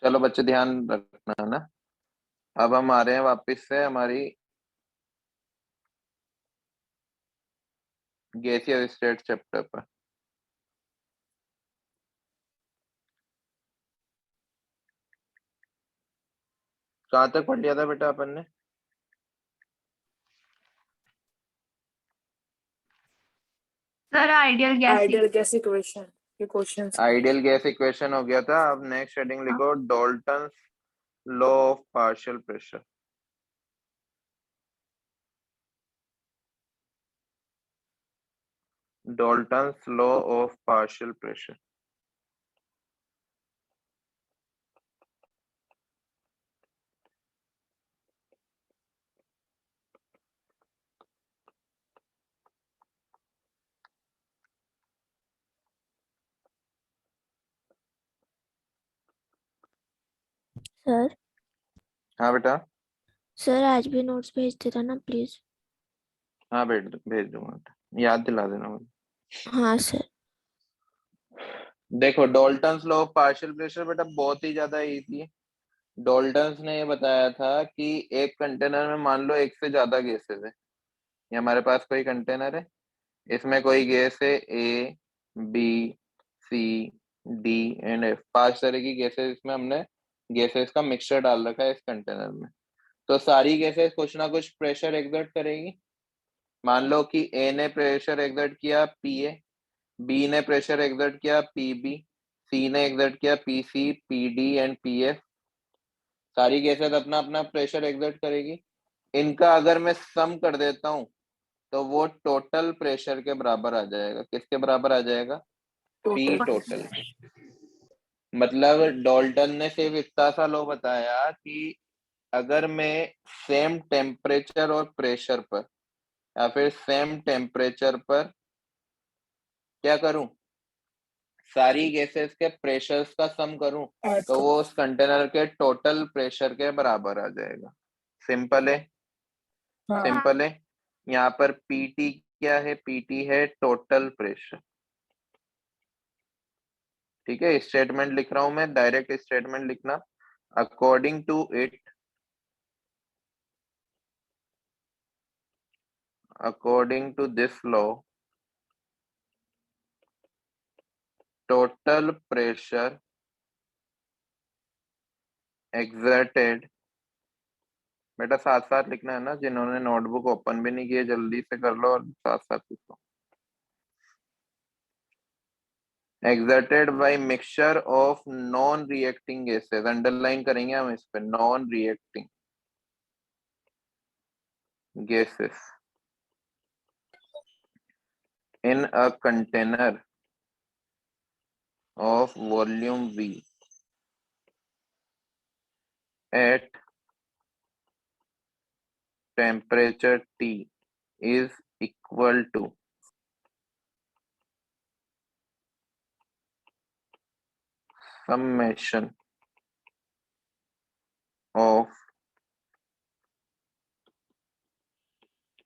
चलो बच्चे ध्यान रखना है ना। अब हम आ रहे हैं वापस से हमारी गैसीय स्टेट चैप्टर पर। कहाँ तक पढ़ लिया था बेटा अपन ने? Sir ideal ideal gas equation के क्वेश्चंस। आइडियल गैस इक्वेशन हो गया था। अब नेक्स्ट हेडिंग लिखो, Dalton law of partial pressure. Dalton law of partial pressure. Sir हाँ बेटा। सर आज भी नोट्स भेज देना ना प्लीज। हाँ भेज दूंगा बेटा, याद दिला देना मुझे। हाँ सर। देखो Dalton law of partial pressure बेटा बहुत ही ज्यादा इजी है। डाल्टन ने ये बताया था कि एक कंटेनर में मान लो एक से ज्यादा गैसेस है। ये हमारे पास कोई कंटेनर है, इसमें कोई गैस है A, B, C, D and F. 5 तरह की गैसेस इसमें हमने गैसेस का मिक्सचर डाल रखा है इस कंटेनर में। तो सारी गैसेस कुछ ना कुछ प्रेशर एक्सर्ट करेगी। मान लो कि ए ने प्रेशर एक्सर्ट किया पी ए, बी ने प्रेशर एक्सर्ट किया पी बी, सी ने एक्सर्ट किया P C, P D and P F. सारी गैसेस अपना अपना प्रेशर एक्सर्ट करेगी। इनका अगर मैं सम कर देता हूँ तो वो टोटल प्रेशर के बराबर आ जाएगा। किसके बराबर आ जाएगा? P total. मतलब डाल्टन ने सिर्फ इतना सा लो बताया कि अगर मैं सेम टेम्परेचर और प्रेशर पर या फिर सेम टेम्परेचर पर क्या करूं, सारी गैसेस के प्रेशर्स का सम करूं तो वो उस कंटेनर के टोटल प्रेशर के बराबर आ जाएगा। सिंपल है, सिंपल है। यहाँ पर पीटी क्या है? पीटी है टोटल प्रेशर। ठीक है, स्टेटमेंट लिख रहा हूं मैं, डायरेक्ट स्टेटमेंट लिखना। According to it, according to this law, total pressure exerted, बेटा साथ साथ लिखना है ना, जिन्होंने नोटबुक ओपन भी नहीं किया जल्दी से कर लो और साथ साथ लिखो। exerted by mixture of non reacting gases, underline करेंगे हम इस पे, non reacting gases in a container of volume V at temperature T is equal to summation of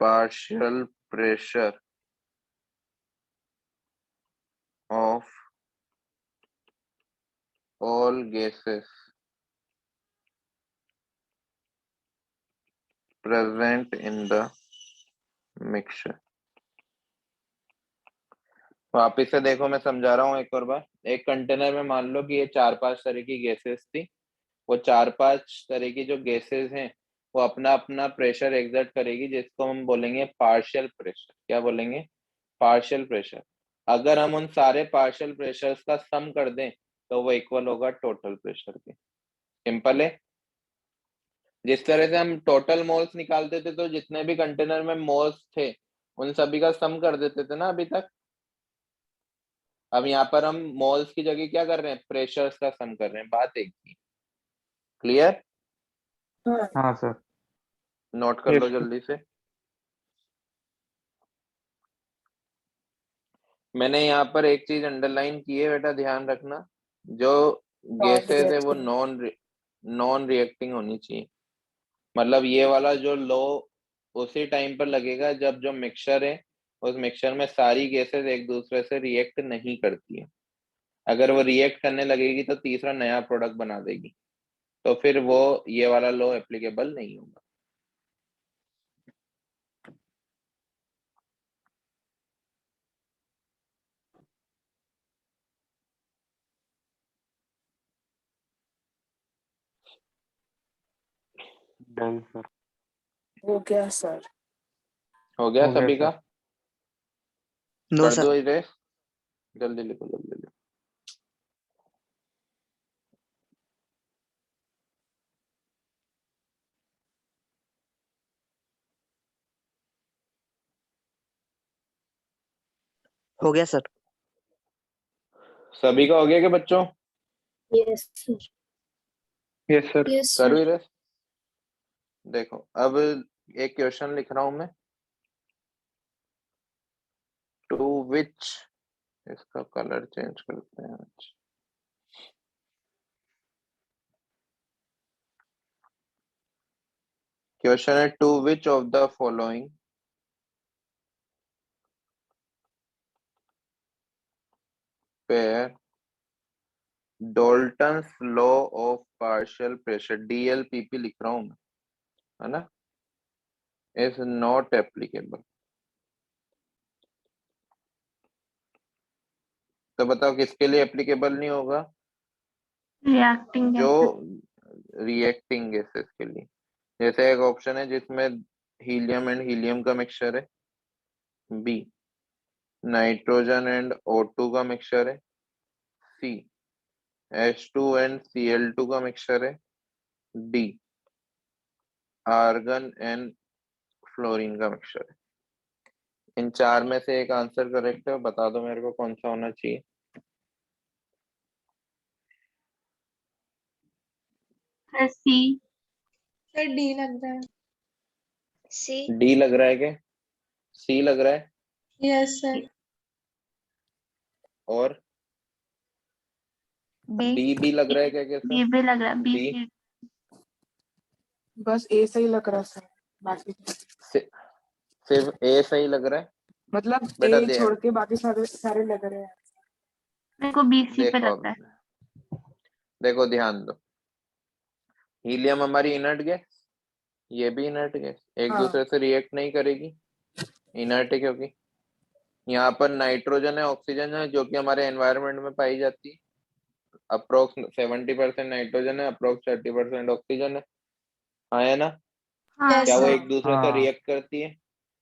partial pressure of all gases present in the mixture। वापिस से देखो, मैं समझा रहा हूँ एक और बार। एक कंटेनर में मान लो कि ये 4-5 तरह की गैसेस थी। वो 4-5 तरह की जो गैसेस हैं वो अपना अपना प्रेशर एक्सर्ट करेगी, जिसको हम बोलेंगे पार्शियल प्रेशर। क्या बोलेंगे? Partial pressure. अगर हम उन सारे पार्शियल प्रेशर्स का सम कर दें तो वो इक्वल होगा टोटल प्रेशर के। सिंपल है। जिस तरह से हम टोटल मोल्स निकालते थे तो जितने भी कंटेनर में मोल्स थे उन सभी का सम कर देते थे ना अभी तक। अब यहाँ पर हम मोल्स की जगह क्या कर रहे हैं? प्रेशर्स का सम कर रहे हैं। बात एक ही। क्लियर? हाँ सर। नोट कर लो जल्दी से। मैंने यहाँ पर एक चीज अंडरलाइन की है बेटा, ध्यान रखना। जो गैसेस है वो नॉन रिएक्टिंग होनी चाहिए। मतलब ये वाला जो लॉ उसी टाइम पर लगेगा जब जो मिक्सचर है उस मिक्सचर में सारी गैसेस एक दूसरे से रिएक्ट नहीं करती है। अगर वो रिएक्ट करने लगेगी तो तीसरा नया प्रोडक्ट बना देगी। तो फिर वो ये वाला लॉ एप्लीकेबल नहीं होगा। Done sir. हो गया सर। हो गया हो गया सभी का? सर। नो कर सर। दो इरेज, जल्दी लिखो जल्दी लिखो। हो गया सर। सभी का हो गया क्या बच्चों? Yes sir. Yes sir. Yes करूँ सर। इरेज? देखो अब एक क्वेश्चन लिख रहा हूं मैं। टू विच, इसका कलर चेंज करते हैं आज। क्वेश्चन है two which of the following pair Dalton's law of partial pressure, DLPP लिख रहा हूं मैं, है ना, इज नॉट एप्लीकेबल। तो बताओ किसके लिए एप्लीकेबल नहीं होगा? रिएक्टिंग जो गैसेस। रिएक्टिंग गैसेस के लिए। जैसे एक ऑप्शन है जिसमें हीलियम एंड हीलियम का मिक्सचर है, बी नाइट्रोजन एंड O2 का मिक्सचर है, सी H2 एंड Cl2 का मिक्सचर है, डी आर्गन एंड फ्लोरीन का मिक्सचर है। इन चार में से एक आंसर करेक्ट है, बता दो मेरे को कौन सा होना चाहिए। सर सी। सर डी लग रहा है। सी। डी लग रहा है क्या? सी लग रहा है? Yes sir. और बी। बी लग रहा है क्या? कैसा बी भी लग रहा है, बी बी? सी। बस ए सही लग रहा सर, बाकी सिर्फ ए सही लग रहा है? मतलब बेटा ए दे, छोड़ के बाकी सारे सारे लग रहे हैं। मेरे को बी सी पे देखो लगता है। अब देखो ध्यान दो, हीलियम हमारी इनर्ट गैस, ये भी इनर्ट गैस, एक हाँ। दूसरे से रिएक्ट नहीं करेगी, इनर्ट है, क्योंकि यहाँ पर नाइट्रोजन है, ऑक्सीजन है, जो कि हमारे एनवायरनमेंट में पाई जाती है। अप्रोक्स 70% नाइट्रोजन है, अप्रोक्स 30% ऑक्सीजन है, हाँ है ना? हाँ क्या वो हाँ। एक दूसरे से हाँ। रिएक्ट करती है?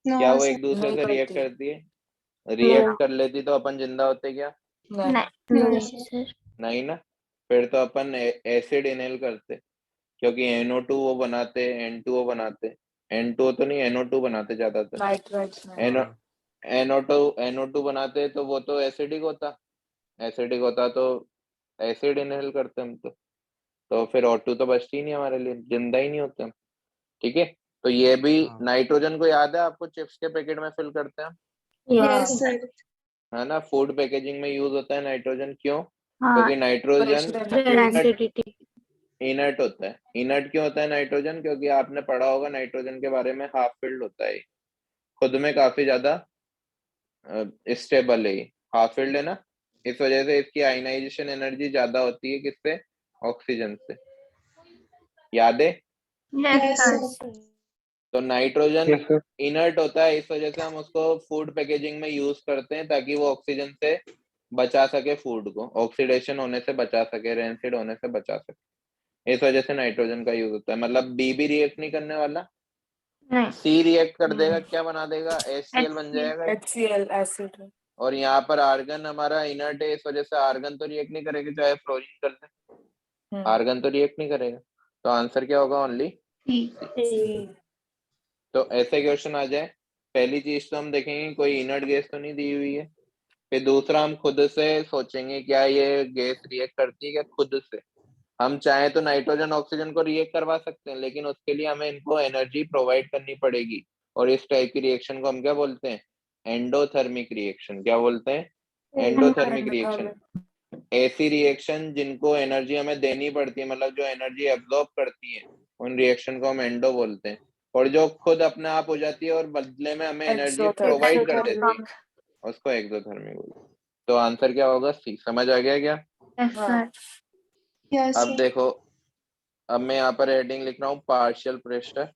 नो क्या वो सर। एक दूसरे नहीं से रिएक्ट करती। करती है? रिएक्ट कर लेती तो अपन जिंदा होते क्या? नहीं। नहीं। नो नहीं सर। सर। नहीं ना, फिर तो अपन एसिड इनहेल करते, क्योंकि NO2 वो बनाते, N2O बनाते, N2O तो नहीं NO2 बनाते ज्यादातर, नाइट्राइट्स में। NO हाँ। NO2 बनाते, तो वो तो एसिडिक होता तो एसिड इनहेल करते हम तो फिर O2 तो बचती ही नहीं हमारे लिए, जिंदा ही नहीं होते हम। ठीक है, तो ये भी हाँ। नाइट्रोजन को याद है आपको, चिप्स के पैकेट में फिल करते हैं हम, यस सर। है ना, फूड पैकेजिंग में यूज होता है नाइट्रोजन। क्यों? हाँ। क्योंकि नाइट्रोजन एसिडिटी। इनर्ट होता है। इनर्ट क्यों होता है नाइट्रोजन? क्योंकि आपने पढ़ा होगा नाइट्रोजन के बारे में, हाफ फिल्ड होता है, खुद में काफी ज्यादा स्टेबल है, हाफ फिल्ड है ना, इस वजह से इसकी आयनाइजेशन एनर्जी ज्यादा होती है किससे? ऑक्सीजन से, याद है? Yes yes sir. सर। तो नाइट्रोजन यस सर। इनर्ट होता है, इस वजह से हम उसको फूड पैकेजिंग में यूज करते हैं, ताकि वो ऑक्सीजन से बचा सके, फूड को ऑक्सीडेशन होने से बचा सके, रेंसिड होने से बचा सके, इस वजह से नाइट्रोजन का यूज होता है। मतलब बी भी रिएक्ट नहीं करने वाला, नहीं। सी रिएक्ट कर देगा, क्या बना देगा? HCl बन HCl। जाएगा। HCl acid. और यहाँ पर आर्गन हमारा इनर्ट है, इस वजह से आर्गन तो रिएक्ट नहीं करेगा, चाहे फ्लोरीन कर ले, आर्गन तो रिएक्ट नहीं करेगा। तो आंसर क्या होगा? ओनली सी। तो ऐसे क्वेश्चन आ जाए, पहली चीज तो हम देखेंगे कोई इनर्ट गैस तो नहीं दी हुई है, फिर दूसरा हम खुद से सोचेंगे क्या ये गैस रिएक्ट करती है क्या खुद से। हम चाहें तो नाइट्रोजन ऑक्सीजन को रिएक्ट करवा सकते हैं, लेकिन उसके लिए हमें इनको एनर्जी प्रोवाइड करनी पड़ेगी, और इस टाइप की रिएक्शन को हम क्या बोलते हैं? Endothermic reaction. क्या बोलते हैं? Endothermic reaction. ऐसी रिएक्शन जिनको एनर्जी हमें देनी पड़ती है, मतलब जो एनर्जी एब्जॉर्ब करती है, उन रिएक्शन को हम एंडो बोलते हैं। और जो खुद अपने आप हो जाती है और बदले में हमें एनर्जी प्रोवाइड कर देती है, उसको एक्सोथर्मिक बोलते हैं। तो आंसर क्या होगा? सी। समझ आ गया क्या? Yes sir. यस अब सर। देखो अब मैं यहाँ पर हेडिंग लिख रहा हूँ पार्शियल प्रेशर।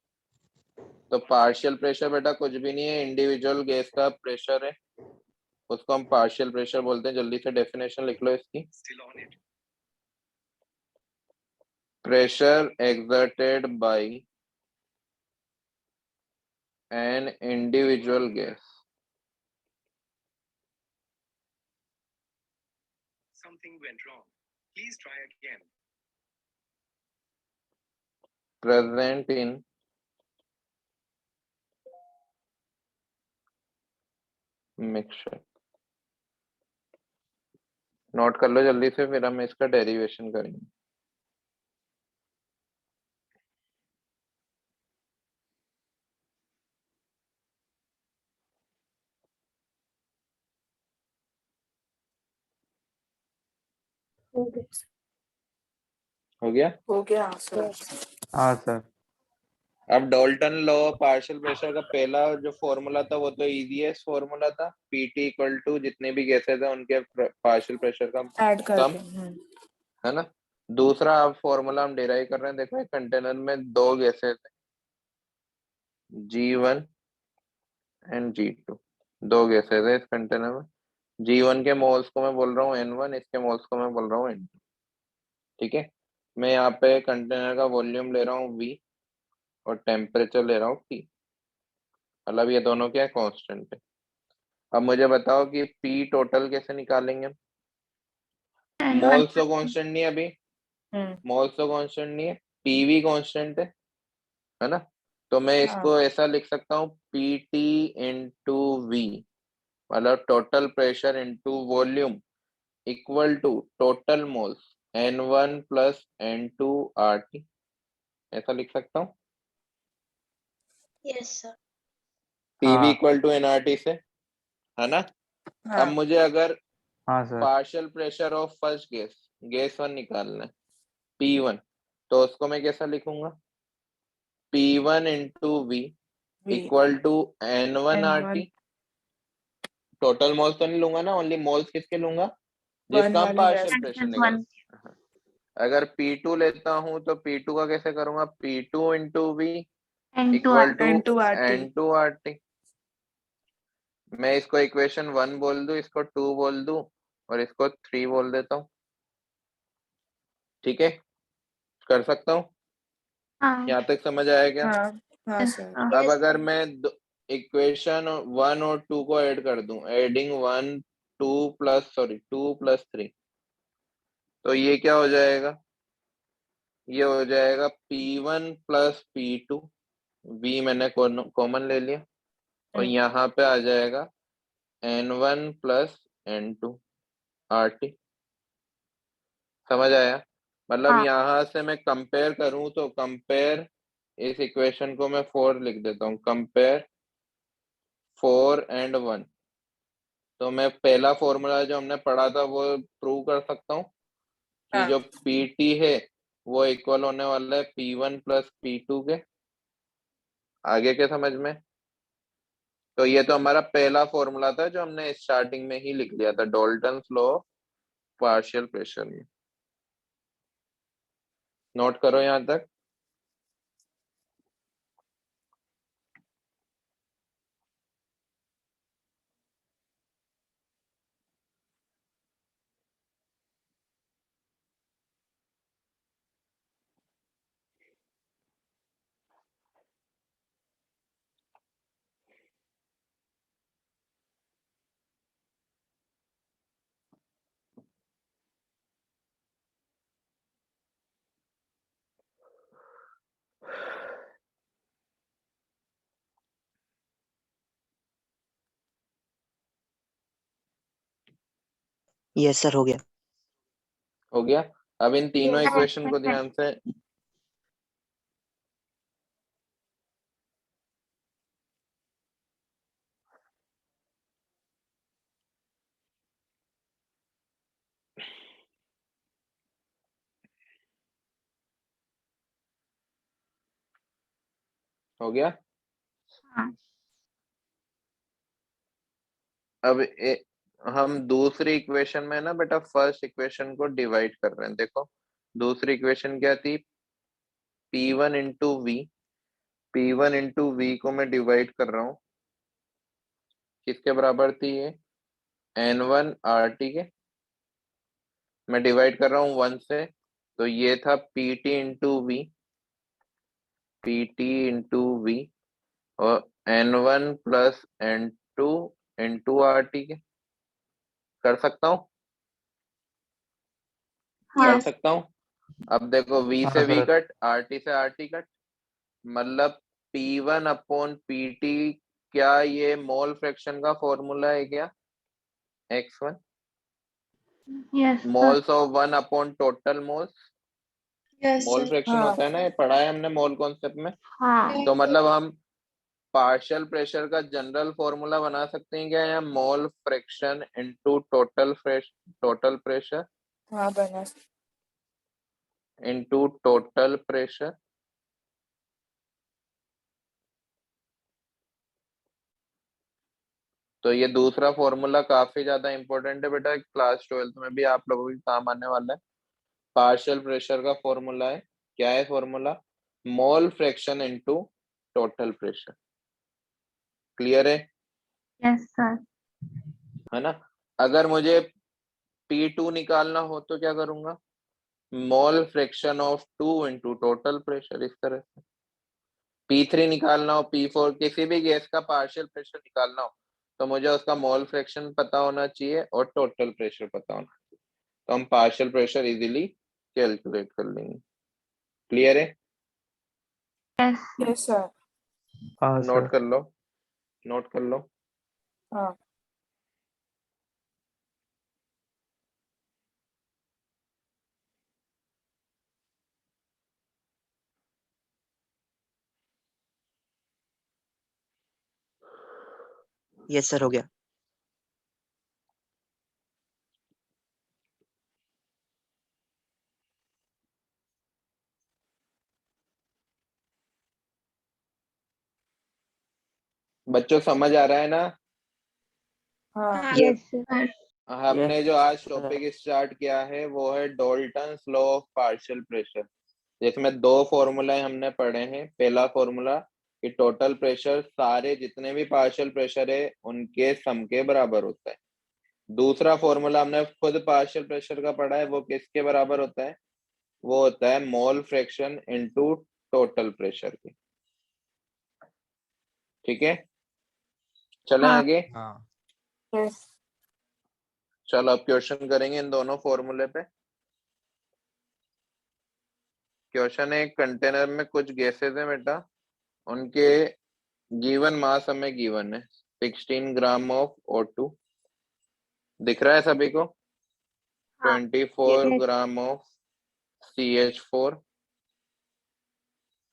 तो पार्शियल प्रेशर बेटा कुछ भी नहीं है, इंडिविजुअल गैस का प्रेशर है, उसको हम पार्शियल प्रेशर बोलते हैं। जल्दी से डेफिनेशन लिख लो इसकी। Pressure exerted by an individual gas present in mixture। Note कर लो जल्दी से, फिर हम इसका डेरिवेशन करेंगे। हो गया हो गया? हो गया सर। हाँ सर। अब डाल्टन लॉ पार्शियल प्रेशर का पहला जो फॉर्मूला था वो तो इजीएस्ट फॉर्मूला था, पीटी इक्वल टू जितने भी गैसेस है उनके पार्शियल प्रेशर का ऐड सम, करके है ना। दूसरा अब फॉर्मूला हम डिराइव कर रहे हैं। देखो एक कंटेनर में दो गैसेस है, G1 एंड G2, दो गैसेस है इस कंटेनर में। G1 के मोल्स को मैं बोल रहा हूँ N1, इसके मोल्स को मैं बोल रहा हूँ N2। ठीक है, मैं यहाँ पे कंटेनर का वॉल्यूम ले रहा हूँ V और टेम्परेचर ले रहा हूँ T। मतलब ये दोनों क्या है, कांस्टेंट है। अब मुझे बताओ कि P टोटल कैसे निकालेंगे। मोल्स तो कांस्टेंट नहीं है अभी, मोल्स तो कांस्टेंट नहीं है, पीवी कांस्टेंट है ना। तो मैं इसको ऐसा लिख सकता हूँ PT इंटू वी, मतलब total pressure into volume equal to total moles N1 plus N2 RT, ऐसा लिख सकता हूँ। Yes sir. PV equal to NRT से, है ना। अब हाँ मुझे अगर हाँ sir. Partial pressure of first gas one निकालना है P1, तो उसको मैं कैसा लिखूंगा, P1 into V equal to N1 RT। Total moles तो नहीं लूंगा ना, ओनली मोल्स किसके लूंगा, जिसका हम पार्शियल प्रेशर निकाल। अगर P2 लेता हूं तो P2 का कैसे करूंगा, P2 into V equal to N2 RT। मैं इसको इक्वेशन 1 बोल दूं, इसको 2 बोल दूं और इसको 3 बोल देता हूँ। ठीक है, कर सकता हूँ। यहाँ तक समझ आया क्या? हाँ सर। अब अगर मैं इक्वेशन 1 और 2 को ऐड कर दूं, एडिंग 2 प्लस 3, तो ये क्या हो जाएगा, ये हो जाएगा P1 प्लस P2, V मैंने कॉमन ले लिया, और यहाँ पे आ जाएगा N1 प्लस N2 RT। समझ आया? मतलब यहाँ से मैं कंपेयर करूं तो कंपेयर, इस इक्वेशन को मैं 4 लिख देता हूँ, कंपेयर 4 एंड 1। तो मैं पहला फॉर्मूला जो हमने पढ़ा था वो प्रूव कर सकता हूँ कि जो PT है वो इक्वल होने वाला है P1 प्लस P2 के। आगे क्या समझ में? तो ये तो हमारा पहला फॉर्मूला था जो हमने स्टार्टिंग में ही लिख लिया था, Dalton's law of partial pressure में। नोट करो यहाँ तक। यस सर, हो गया। हो गया। अब इन तीनों इक्वेशन को ध्यान से, हो गया। अब हम दूसरी इक्वेशन में ना बेटा फर्स्ट इक्वेशन को डिवाइड कर रहे हैं। देखो दूसरी इक्वेशन क्या थी, P1 इंटू वी को मैं डिवाइड कर रहा हूँ, किसके बराबर थी ये, N1 RT के, मैं डिवाइड कर रहा हूँ 1 से, तो ये था PT इंटू वी और N1 plus N2 into RT के। कर सकता हूँ, कर हाँ सकता हूँ। अब देखो V हाँ से V सर। कट, RT से RT कट, मतलब P1 अपॉन PT, क्या ये मोल फ्रैक्शन का फॉर्मूला है क्या, X1 yes sir moles of 1 upon total moles, Yes, mole sir. Fraction हाँ होता है ना, ये पढ़ा है हमने मोल कॉन्सेप्ट में। हाँ तो मतलब हम पार्शियल प्रेशर का जनरल फॉर्मूला बना सकते हैं क्या, या मोल फ्रैक्शन इनटू टोटल प्रेशर हाँ बना इनटू टोटल प्रेशर। तो ये दूसरा फॉर्मूला काफी ज्यादा इंपॉर्टेंट है बेटा, क्लास 12th में भी आप लोगों के काम आने वाला है। पार्शियल प्रेशर का फॉर्मूला है, क्या है फॉर्मूला, मोल fraction into total pressure. Clear है? यस सर है ना? अगर मुझे P2 निकालना हो तो क्या करूंगा, mole fraction of 2 into total pressure, इस तरह से। P3 निकालना हो, P4 किसी भी गैस का पार्शियल प्रेशर निकालना हो, तो मुझे उसका मोल फ्रैक्शन पता होना चाहिए और टोटल प्रेशर पता होना चाहिए, तो हम पार्शियल प्रेशर इजीली कैलकुलेट कर लेंगे। क्लियर है? Yes yes sir. हाँ नोट सर। कर लो, नोट कर लो। हाँ यस सर हो गया। बच्चों समझ आ रहा है ना? हाँ यस सर हमने जो Yes, आज sir. टॉपिक स्टार्ट किया है वो है Dalton's law of partial pressure, जिसमें दो फॉर्मूला हमने पढ़े हैं। पहला फॉर्मूला कि टोटल प्रेशर सारे जितने भी पार्शियल प्रेशर है उनके सम के बराबर होता है। दूसरा फॉर्मूला हमने खुद पार्शियल प्रेशर का पढ़ा है, वो किसके बराबर होता है, वो होता है मोल फ्रैक्शन इनटू टोटल प्रेशर के। ठीक है, चलें हाँ आगे। हाँ। यस चलो अब क्वेश्चन करेंगे इन दोनों फॉर्मूले पे। क्वेश्चन है, कंटेनर में कुछ गैसेस है बेटा, उनके गिवन मास हमें गिवन है 16 ग्राम ऑफ O2, दिख रहा है सभी को, हाँ 24 yes gram of CH4,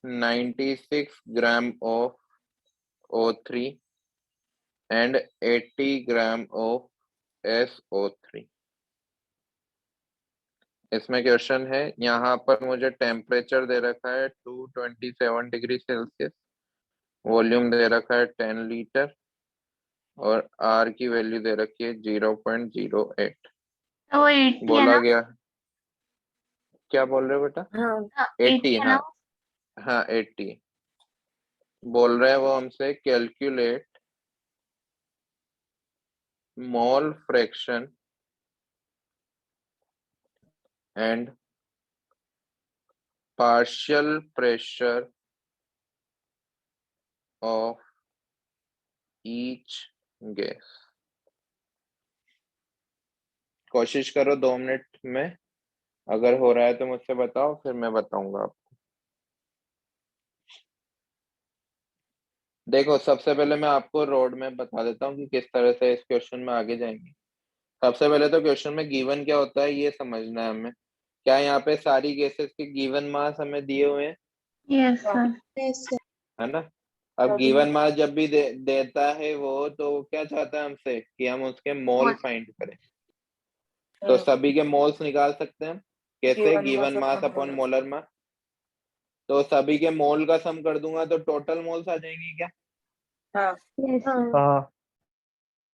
96 gram of O3 and 80 gram of SO3। इसमें क्वेश्चन है, यहाँ पर मुझे टेम्परेचर दे रखा है 227 डिग्री सेल्सियस, वॉल्यूम दे रखा है 10 लीटर और R की वैल्यू दे रखी है 0.08। तो 80 है बोला ना, गया, क्या बोल रहे हो बेटा? हाँ 80, 80 है ना, हाँ हाँ 80 बोल रहे हैं वो हमसे, calculate mole fraction and partial pressure of each gas. कोशिश करो 2 मिनट में, अगर हो रहा है तो मुझसे बताओ, फिर मैं बताऊंगा आपको। देखो सबसे पहले मैं आपको रोड मैप बता देता हूँ कि किस तरह से इस क्वेश्चन में आगे जाएंगे। सबसे पहले तो क्वेश्चन में गिवन क्या होता है ये समझना है हमें। क्या यहाँ पे सारी गैसेस के गिवन मास हमें दिए हुए हैं, यस सर Yes, sir. है ना? अब अभी गिवन मास जब भी देता है वो, तो क्या चाहता है हमसे कि हम उसके मोल फाइंड करें। तो सभी के मोल्स निकाल सकते हैं हम, कैसे, given mass upon molar mass. तो सभी के मोल का सम कर दूंगा तो टोटल मोल्स आ जाएंगे क्या? हाँ यस सर हाँ।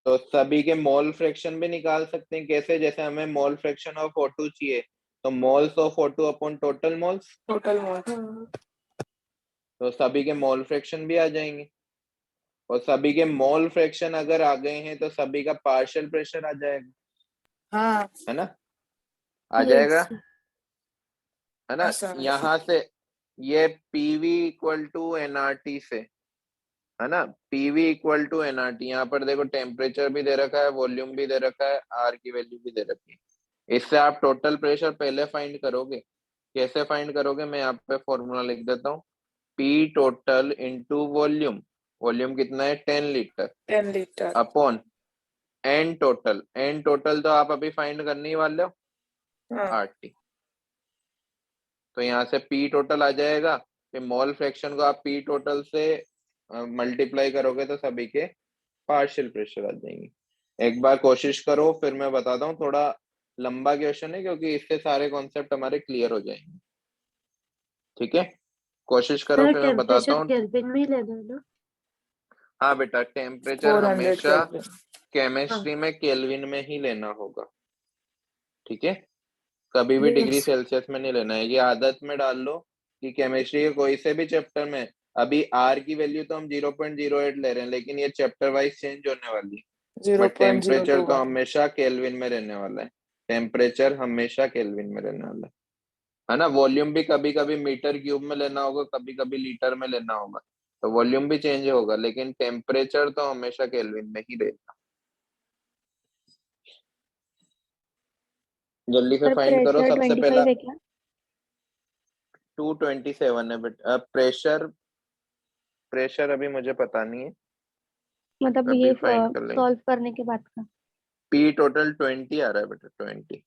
तो सभी के मोल फ्रैक्शन भी निकाल सकते हैं, कैसे, जैसे हमें मोल फ्रैक्शन ऑफ O2 चाहिए तो moles of O2 upon total moles. Total mole तो सभी के मोल फ्रैक्शन भी आ जाएंगे, और सभी के मोल फ्रैक्शन अगर आ गए हैं तो सभी का पार्शियल प्रेशर आ जाएगा, हाँ है ना, आ Yes, जाएगा, sir. है ना। हाँ सर। यहाँ से ये पीवी इक्वल टू एनआरटी से, है ना, पीवी इक्वल टू एनआरटी, यहाँ पर देखो टेम्परेचर भी दे रखा है, वॉल्यूम भी दे रखा है, आर की वैल्यू भी दे रखी है। इससे आप टोटल प्रेशर पहले फाइंड करोगे। कैसे फाइंड करोगे, मैं यहाँ पे फॉर्मूला लिख देता हूँ, P total into volume, volume कितना है 10 litre, 10 litre. Upon N total, N total तो आप अभी फाइंड करने ही वाले हो, हाँ आरटी। तो यहाँ से पी टोटल आ जाएगा, फिर मोल फ्रैक्शन को आप पी टोटल से मल्टीप्लाई करोगे तो सभी के पार्शियल प्रेशर आ जाएंगे। एक बार कोशिश करो, फिर मैं बताता हूँ, थोड़ा लंबा क्वेश्चन है क्योंकि इससे सारे कॉन्सेप्ट हमारे क्लियर हो जाएंगे। ठीक है, कोशिश करो, सर फिर मैं बताता टेम्परेचर हूँ। केल्विन में ही लेना है ना? हाँ बेटा, टेम्परेचर 400 हमेशा केल्विन। हाँ केमिस्ट्री में केल्विन में ही लेना होगा। ठीक है, कभी भी डिग्री यस सेल्सियस में नहीं लेना है, ये आदत में डाल लो कि केमिस्ट्री के कोई से भी चैप्टर में अभी आर की वैल्यू तो हम 0.08 ले रहे हैं, लेकिन ये चैप्टर वाइज चेंज होने वाली है, बट टेम्परेचर तो 0.021। हमेशा केल्विन में रहने वाला है, टेम्परेचर हमेशा केल्विन में रहने वाला है ना। वॉल्यूम भी कभी कभी मीटर क्यूब में लेना होगा, कभी कभी लीटर में लेना होगा, तो वॉल्यूम भी चेंज होगा, लेकिन टेम्परेचर तो हमेशा केल्विन में ही रहेगा। जल्दी से सर फाइंड करो, प्रेशर सबसे 25 पहला है क्या? 227 है, बट प्रेशर, प्रेशर अभी मुझे पता नहीं है, मतलब अभी ये फाइंड कर लेंगे। सॉल्व करने के बाद का। पी टोटल 20 आ रहा है बेटा, 20।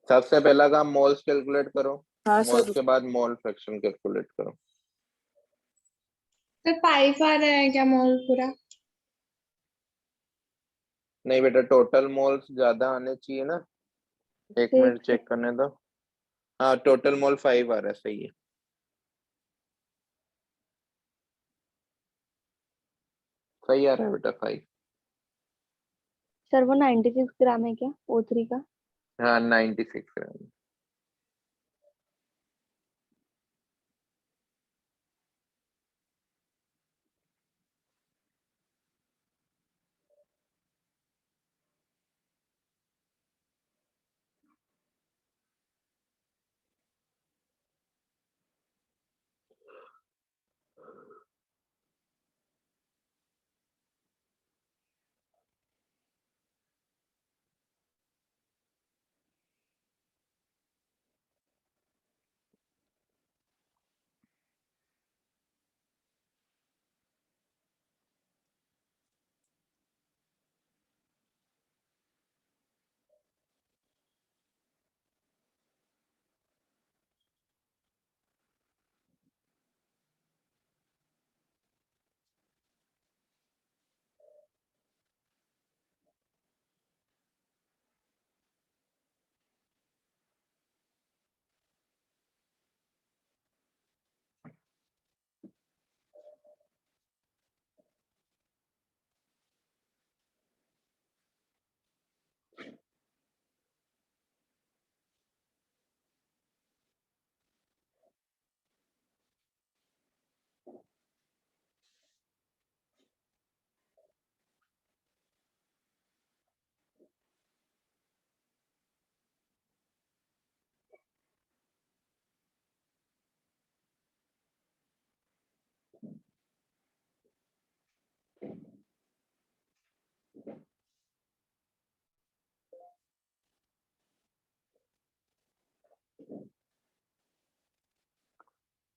सबसे पहला काम मोल्स कैलकुलेट करो, हाँ मोल्स सर। के बाद मोल फ्रैक्शन कैलकुलेट करो। सर 5 आ रहा है क्या मोल पूरा? नहीं बेटा, टोटल मोल्स ज्यादा आने चाहिए ना, एक मिनट 6 चेक करने दो। हाँ, टोटल मोल 5 आ रहा है, सही है, सही आ रहा है बेटा, 5। सर वो 96 ग्राम है क्या O3 का? हाँ, 96 ग्राम।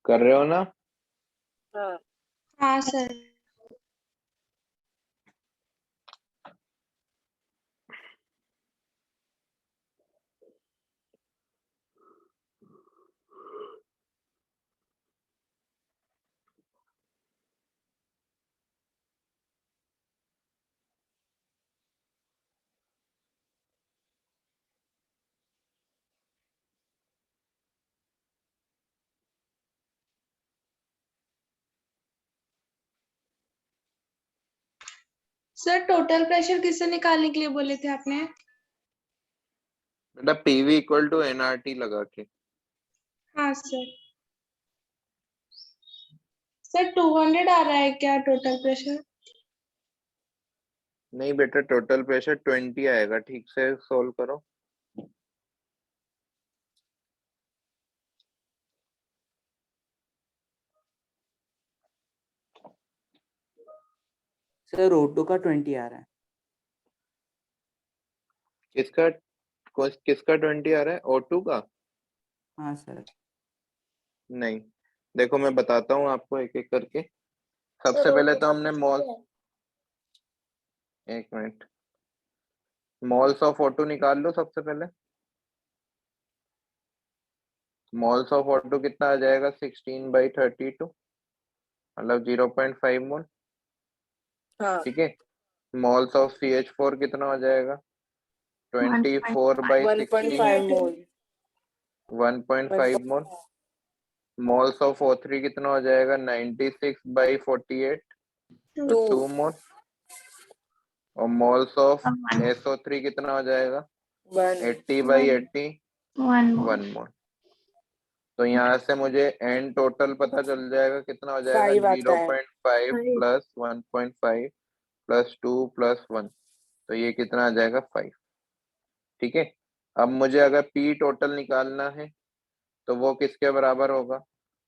कर रहे हो ना? हाँ हाँ सर। सर टोटल प्रेशर किससे निकालने के लिए बोले थे आपने? बेटा पीवी इक्वल टू एनआरटी लगा के। हाँ सर। सर 200 आ रहा है क्या टोटल प्रेशर? नहीं बेटा टोटल प्रेशर 20 आएगा, ठीक से सोल्व करो। सर O2 का 20 आ रहा है। किसका किसका 20 आ रहा है? O2 का? हाँ सर। नहीं, देखो मैं बताता हूँ आपको एक एक करके। सबसे पहले तो हमने मॉल, एक मिनट, मॉल्स ऑफ O2 निकाल लो सबसे पहले। मॉल्स ऑफ O2 कितना आ जाएगा? 16/32, मतलब 0.5 मोल। हाँ ठीक है। मॉल्स ऑफ CH4 कितना हो जाएगा? 24/16, 1.5 मोल 1.5 मोल। मॉल्स ऑफ O3 कितना हो जाएगा? 96/48, तो 2 2 मोल। और मॉल्स ऑफ वन SO3 कितना हो जाएगा? 1 80/80, वन मोल 1 मोल। तो यहाँ से मुझे एन टोटल पता चल जाएगा, कितना हो जाएगा? 5 आता है। 0.5 प्लस 1.5 प्लस 2 प्लस 1, तो ये कितना आ जाएगा? 5। ठीक है। अब मुझे अगर पी टोटल निकालना है तो वो किसके बराबर होगा?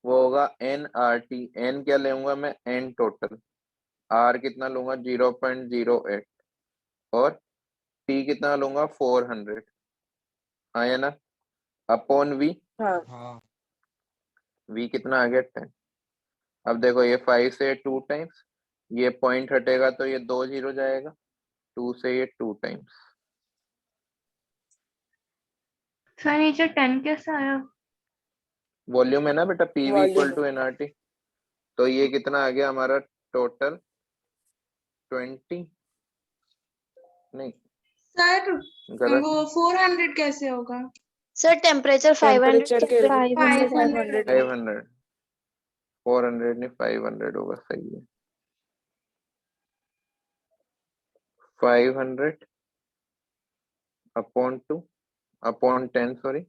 वो होगा NRT। एन क्या लूंगा मैं? N total. आर कितना लूंगा? 0.08। और पी कितना लूंगा? 400। आया ना? Upon we. हाँ वी कितना आ गया? 10। अब देखो ये 5 से 2 टाइम्स, ये पॉइंट हटेगा तो ये 2 0 जाएगा, 2 से ये 2 टाइम्स। सर नीचे 10 कैसे आया? वॉल्यूम है ना बेटा, PV equal volume to NRT. तो ये कितना आ गया हमारा टोटल? 20, नहीं सर गलत, वो 400 कैसे होगा? सर टेम्परेचर 500 टेम्परेचर के 500 500 500 500, 400 नहीं 500 होगा, सही है। 500 अपॉन 2 अपॉन 10, सॉरी।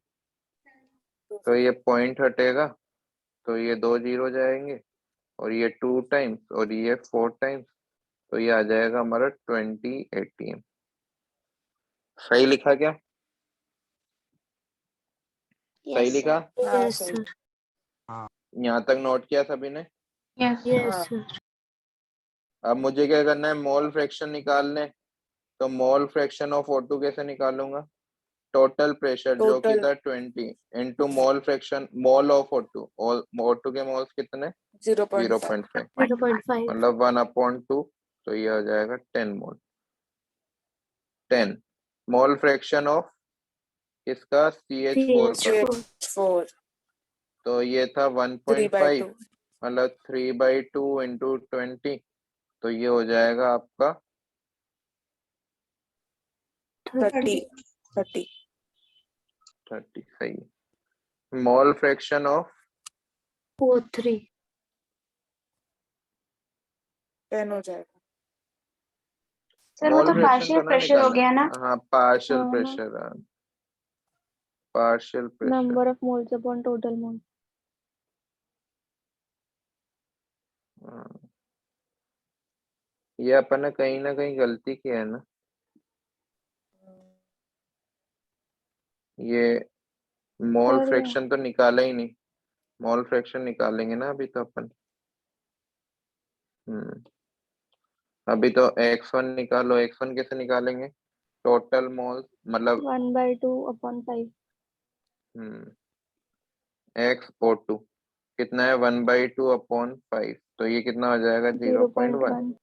तो ये पॉइंट हटेगा तो ये 2 0 जाएंगे, और ये 2 टाइम्स और ये 4 टाइम्स, तो ये आ जाएगा हमारा 20 ATM। सही लिखा क्या? सही यस लिखा? हाँ यस सही। सर यहाँ तक नोट किया सभी ने? यस यस हाँ सर अब मुझे क्या करना है? मोल फ्रैक्शन निकालने। तो मोल फ्रैक्शन ऑफ O2 कैसे निकालूंगा? टोटल प्रेशर जो कि टोटल था 20 into mole fraction, mole of O2। O2 के मोल्स कितने? 0.5 0.5, 0.5 मतलब 1/2, तो ये हो जाएगा 10 मोल। 10 मोल फ्रैक्शन ऑफ किसका? CH4 का। CH4 CH4 तो ये था 1.5, 3/2 मतलब 3/2 इंटू 20, तो ये हो जाएगा आपका 30 30 30। सही। मोल फ्रैक्शन ऑफ O3 10 हो जाएगा। सर वो मोल तो फ्रैक्शन पार्शियल तो ना प्रेशर हो निकालना गया ना? है। हाँ पार्शियल हाँ हाँ pressure, partial pressure. Number of moles upon total mole. ये अपन ने कहीं ना कहीं गलती की है ना। ये मोल सर फ्रैक्शन तो निकाला ही नहीं। मोल फ्रैक्शन निकालेंगे ना अभी तो अपन। अभी तो x1 निकालो। x1 कैसे निकालेंगे? टोटल मोल, मतलब 1/2 अपॉन 5 XO2 कितना है? 1/2 अपॉन 5, तो ये कितना हो जाएगा? 0.1। 0.1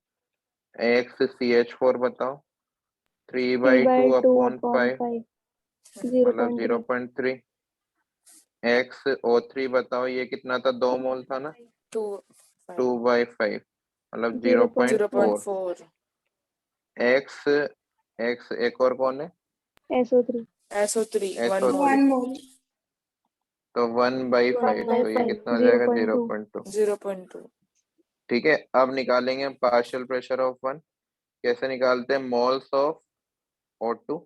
x CH4 बताओ। 3/2 3/2 अपॉन अपॉन 5, 5 मतलब 0.3 0.3। XO3 बताओ, ये कितना था? 2 मोल था ना? 2 2/5, मतलब 0.4। 0.4 x x एक और कौन है? SO3 SO3 1 SO3, मोल 1 मोल तो 1/5, तो ये 1/5 कितना हो जाएगा? 0.2 0.2। 0.2 ठीक है। अब निकालेंगे पार्शियल प्रेशर ऑफ 1। कैसे निकालते हैं? Moles of O2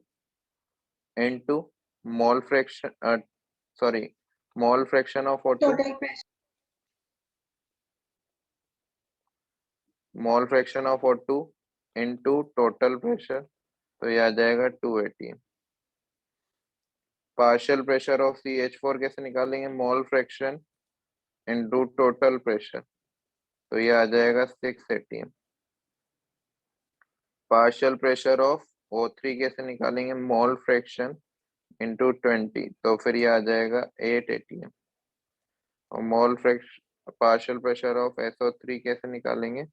into mole fraction sorry mole fraction of O2, total pressure mole fraction of O2 into total pressure, तो ये आ जाएगा 2 atm। Partial pressure of CH4 कैसे निकालेंगे? मोल फ्रैक्शन इनटू टोटल प्रेशर, तो ये आ जाएगा 6 atm। Partial pressure of O3 कैसे निकालेंगे? मोल फ्रैक्शन इनटू 20, तो फिर ये आ जाएगा 8 atm। और mole fraction partial pressure of SO3 कैसे निकालेंगे?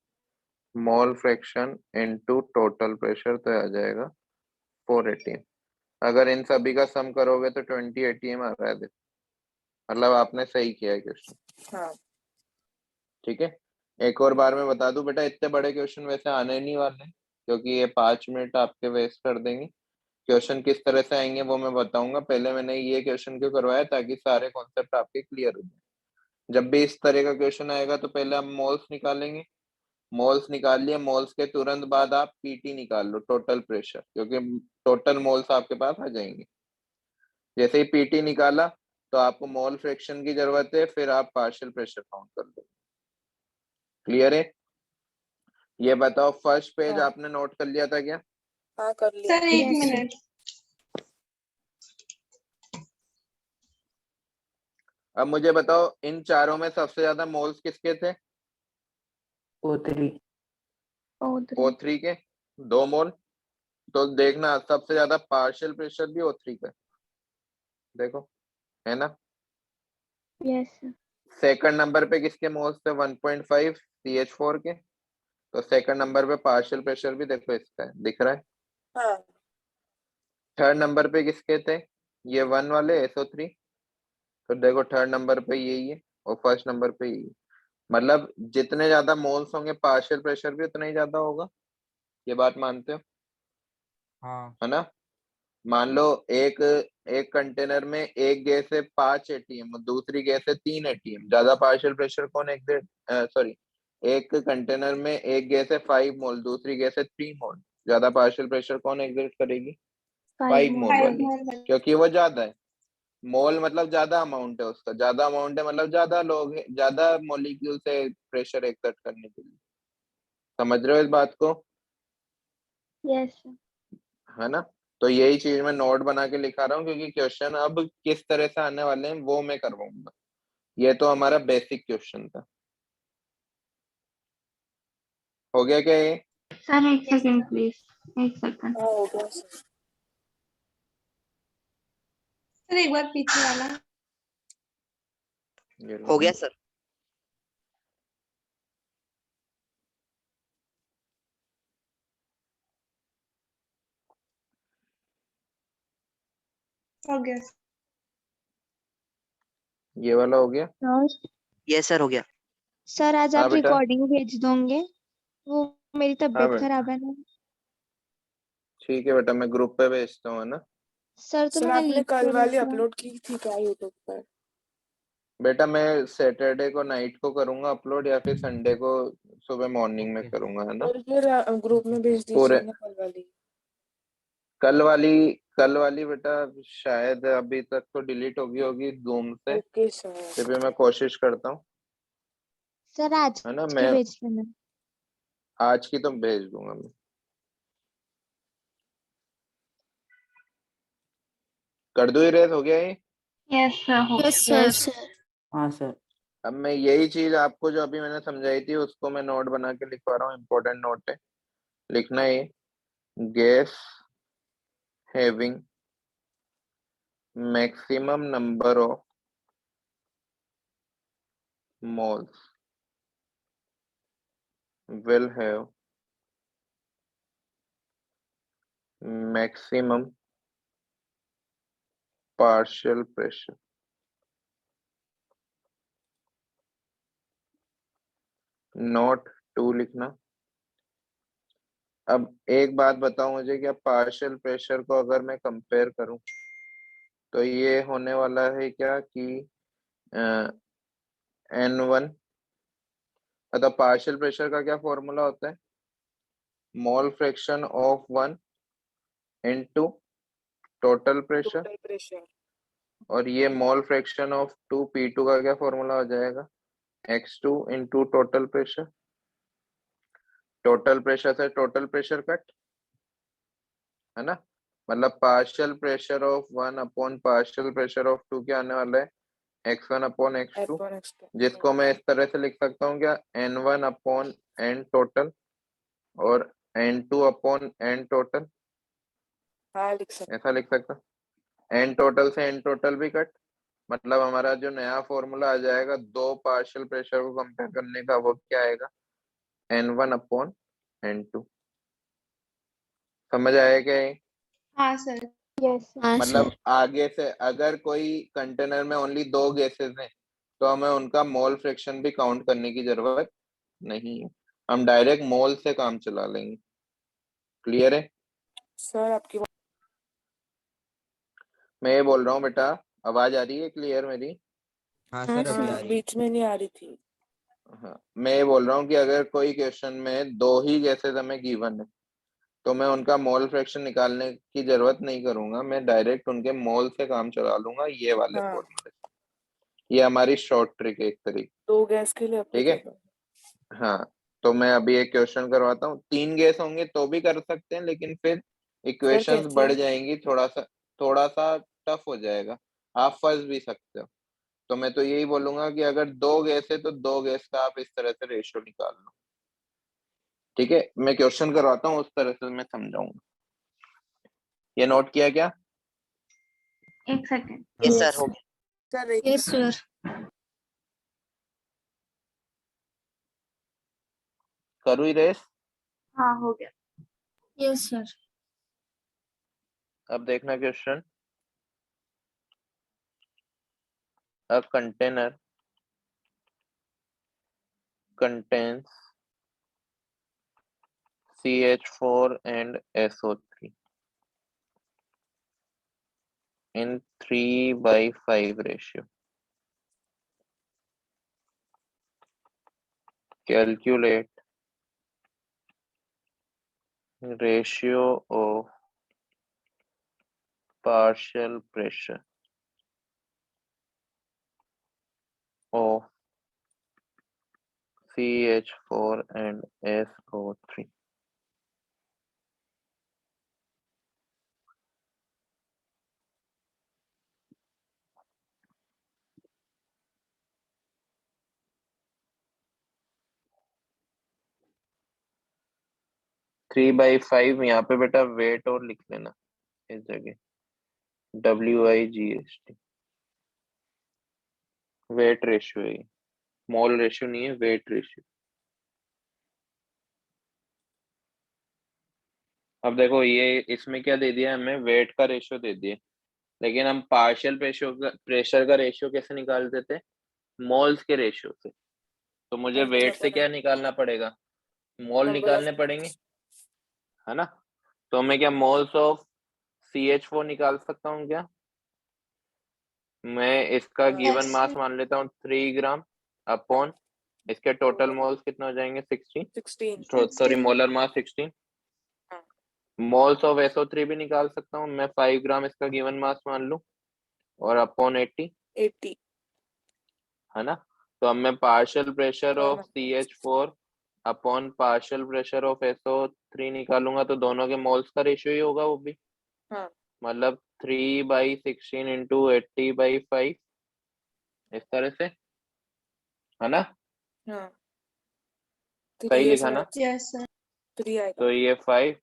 मोल फ्रैक्शन इनटू टोटल प्रेशर, तो आ जाएगा 4 atm। अगर इन सभी का सम करोगे तो 20 atm आ रहा है। देखो मतलब आपने सही किया है क्वेश्चन। हाँ ठीक है, एक और बार मैं बता दूं बेटा, इतने बड़े क्वेश्चन वैसे आने नहीं वाले क्योंकि ये 5 मिनट आपके वेस्ट कर देंगे। क्वेश्चन किस तरह से आएंगे वो मैं बताऊंगा। पहले मैंने ये क्वेश्चन क्यों करवाया, ताकि सारे कॉन्सेप्ट आपके क्लियर हो जाए। जब भी इस तरह का क्वेश्चन आएगा तो पहले हम मोल्स निकालेंगे। मोल्स निकाल लिए, मोल्स के तुरंत बाद आप पीटी निकाल लो, टोटल प्रेशर, क्योंकि टोटल मोल्स आपके पास आ जाएंगे। जैसे ही पीटी निकाला तो आपको मोल फ्रैक्शन की जरूरत है, फिर आप पार्शियल प्रेशर काउंट कर लो। क्लियर है? ये बताओ, फर्स्ट पेज हाँ आपने नोट कर लिया था क्या? हाँ कर लिया। सर एक Yes, sir. मिनट। अब मुझे बताओ, इन चारों में सबसे ज्यादा मोल्स किसके थे? O3। O3 O3 के 2 मोल। तो देखना सबसे ज्यादा पार्शियल प्रेशर भी O3 का है। देखो, है ना? yes sir सेकंड नंबर पे किसके मोल्स थे? 1.5 CH4 के। तो सेकंड नंबर पे पार्शियल प्रेशर भी देखो इसका है, दिख रहा है। हाँ थर्ड नंबर पे किसके थे? ये 1 वाले SO3। तो देखो थर्ड नंबर पे यही है, और फर्स्ट नंबर पे यही है। मतलब जितने ज्यादा मोल्स होंगे पार्शियल प्रेशर भी उतना ही ज्यादा होगा। ये बात मानते हो? हाँ है ना? मान लो एक एक कंटेनर में एक गैस है 5 atm, दूसरी गैस है 3 atm, ज्यादा पार्शियल प्रेशर कौन एग्जिट सॉरी, एक कंटेनर में एक गैस है 5 मोल, दूसरी गैस है 3 मोल, ज्यादा पार्शियल प्रेशर कौन एग्जिट करेगी? 5 5 मोल more वाली, क्योंकि वो ज्यादा है। मोल मतलब ज्यादा अमाउंट है उसका, ज्यादा अमाउंट है मतलब ज्यादा लोग हैं, ज्यादा मॉलिक्यूल से प्रेशर एक्सर्ट करने के लिए। समझ रहे हो इस बात को? yes sir है ना? तो यही चीज मैं नोट बना के लिखा रहा हूँ, क्योंकि क्वेश्चन अब किस तरह से आने वाले हैं वो मैं करवाऊंगा। ये तो हमारा बेसिक क्वेश्चन था। हो गया क्या ये? सर एक सेकंड प्लीज, एक सेकंड। हाँ हो गया सर। सर एक बार पीछे वाला। ये लो। हो गया सर। हो गया। ये वाला हो गया। यस सर हो गया। सर आज हाँ आप बेटा। रिकॉर्डिंग भेज दोगे? वो मेरी हाँ तबीयत बेटा, खराब है ना ठीक है बेटा, मैं ग्रुप पे भेजता हूँ, है ना? सर। तो सर मैंने आपने लिंक कल तो वाली लिखा। अपलोड की थी क्या यूट्यूब पर? बेटा मैं सैटरडे को नाइट को करूंगा अपलोड, या फिर संडे को सुबह मॉर्निंग में ओके करूंगा, है ना? और फिर ग्रुप में भेज पूरे दीजिए ना कल वाली। कल वाली बेटा शायद अभी तक तो डिलीट होगी जूम से, ओके सर। फिर भी मैं कोशिश करता हूँ, सर आज है ना? की मैं भेज देना। आज की तो भेज दूंगा मैं। कर दो, रेस हो गया ये। यस सर, हो Yes, गया। sir. हाँ सर। अब मैं यही चीज आपको जो अभी मैंने समझाई थी उसको मैं नोट बना के लिखवा रहा हूँ, इंपॉर्टेंट नोट है, लिखना है। Gas having maximum number of moles will have maximum partial pressure। Note 2 लिखना। अब एक बात बताओ मुझे, क्या पार्शियल प्रेशर को अगर मैं कंपेयर करूं तो ये होने वाला है क्या कि N1, मतलब पार्शियल प्रेशर का क्या फॉर्मूला होता है? Mole fraction of 1 into total pressure, total pressure. और ये मोल फ्रैक्शन ऑफ 2P2 का क्या फॉर्मूला हो जाएगा, x2 into total pressure. Total pressure से टोटल प्रेशर कट, है ना, मतलब partial pressure of 1 upon partial pressure of 2 क्या आने वाला है, x1 upon x2, F1 X2। जिसको मैं इस तरह से लिख सकता हूँ क्या, n1 अपॉन n टोटल और n2 अपॉन n टोटल, हाँ लिख सकते। ऐसा लिख सकता हूँ। n टोटल से n टोटल भी कट, मतलब हमारा जो नया फॉर्मूला आ जाएगा दो पार्शियल प्रेशर को कंपेयर करने का, वो क्या आएगा, n1 अपॉन n2। समझ आया क्या ये? हाँ सर। यस मतलब आगे से अगर कोई कंटेनर में ओनली दो गैसेस हैं तो हमें उनका मोल फ्रैक्शन भी काउंट करने की जरूरत नहीं है, हम डायरेक्ट मोल से काम चला लेंगे। क्लियर है? सर आपकी मैं ये बोल रहा हूँ बेटा, आवाज आ रही है क्लियर मेरी? हाँ सर अभी आ रही है। बीच में नहीं आ रही थी। हाँ, मैं ये बोल रहा हूँ कि अगर कोई क्वेश्चन में दो ही गैसेस हमें गिवन है तो मैं उनका मोल फ्रैक्शन निकालने की जरूरत नहीं करूंगा, मैं डायरेक्ट उनके मोल से काम चला लूंगा ये वाले हाँ। फॉर्मूले से। ये हमारी शॉर्ट ट्रिक है एक तरीके, दो गैस के लिए ठीक है? applicable। हाँ, तो मैं अभी एक क्वेश्चन करवाता हूँ, तीन गैस होंगे तो भी कर सकते हैं, लेकिन फिर इक्वेशंस कैसे? बढ़ जाएंगी, थोड़ा सा टफ हो जाएगा, आप फंस भी सकते हो। तो मैं तो यही बोलूंगा कि अगर दो गैस है तो दो गैस का आप इस तरह से रेशियो निकाल लो, ठीक है? मैं क्वेश्चन करवाता हूँ, उस तरह से मैं समझाऊंगा। ये नोट किया क्या? एक सेकंड। यस Yes, सर हो गया। Sir yes sir. करूँ इरेज? हाँ हो गया। Yes sir. अब देखना question, a container contains CH4 and SO3 in 3:5 ratio. Calculate ratio of partial pressure of CH4 and SO3. Three by five, यहाँ पे बेटा वेट और लिख लेना इस जगह, WIGST, वेट रेशियो है, मोल रेशियो नहीं है, वेट रेशियो। अब देखो ये इसमें क्या दे दिया हमें, वेट का रेशियो दे दिया, लेकिन हम पार्शियल प्रेशर का रेशियो कैसे निकालते थे, मोल्स के रेशियो से। तो मुझे वेट से क्या निकालना पड़ेगा, मोल निकालने पड़ेंगे, है ना? तो मैं क्या मोल्स ऑफ CH4 निकाल सकता हूँ क्या? मैं इसका गिवन मास मान लेता हूँ 3 ग्राम अपॉन इसके टोटल मोल्स कितने हो जाएंगे, 16, sorry molar mass 16। Moles of SO3 भी निकाल सकता हूँ मैं, 5 ग्राम इसका गिवन मास मान लूं और अपॉन 80, है ना? तो अब मैं partial pressure of CH4 upon partial pressure of SO3 निकालूंगा तो दोनों के मोल्स का रेशियो ही होगा वो भी। हाँ। मतलब 3/16 इंटू 80/5, इस तरह से, है ना? हाँ। सही लिखा ना? Yes sir. 3 आएगा। तो ये 5,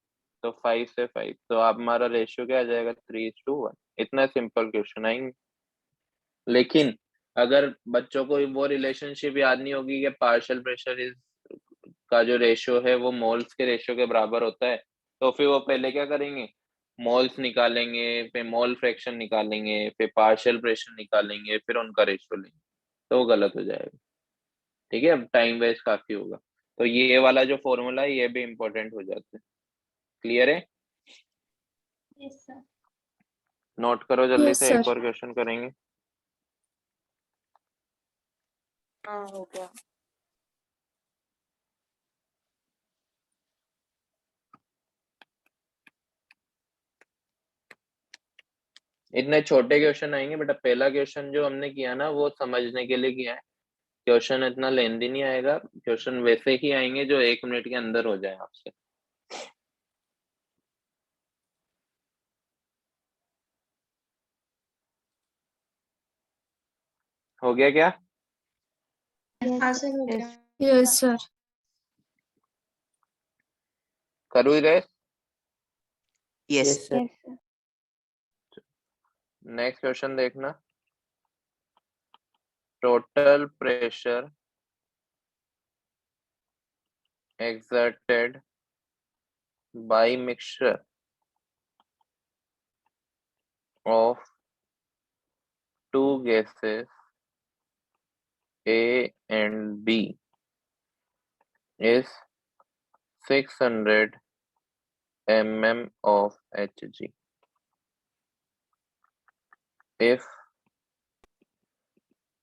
तो 5 से 5, तो आप हमारा रेशियो क्या आ जाएगा, 3:1। इतना सिंपल क्वेश्चन आएंगे। लेकिन अगर बच्चों को वो रिलेशनशिप याद नहीं होगी कि पार्शियल प्रेशर इज का जो रेशियो है वो मोल्स के रेशियो के बराबर होता है, तो फिर वो पहले क्या करेंगे, मोल्स निकालेंगे, फिर मोल फ्रैक्शन निकालेंगे, फिर पार्शियल प्रेशर निकालेंगे, फिर उनका रेशियो लेंगे, तो वो गलत हो जाएगा। ठीक है, अब टाइम वेस्ट काफी होगा, तो ये वाला जो फॉर्मूला है ये भी इम्पोर्टेंट हो जाता है। क्लियर है? Yes sir. नोट करो जल्दी Yes, से, एक sir. और क्वेश्चन करेंगे। हाँ हो गया। इतने छोटे क्वेश्चन आएंगे बेटा। पहला क्वेश्चन जो हमने किया ना वो समझने के लिए किया है। क्वेश्चन इतना लेंदी नहीं आएगा, क्वेश्चन वैसे ही आएंगे जो 1 मिनट के अंदर हो जाए आपसे। हो गया क्या? हाँ सर हो गया। Yes sir. करूँ erase? Yes yes sir. Yes sir. Next question देखना। Total pressure exerted by mixture of two gases A and B is 600 mm of Hg. If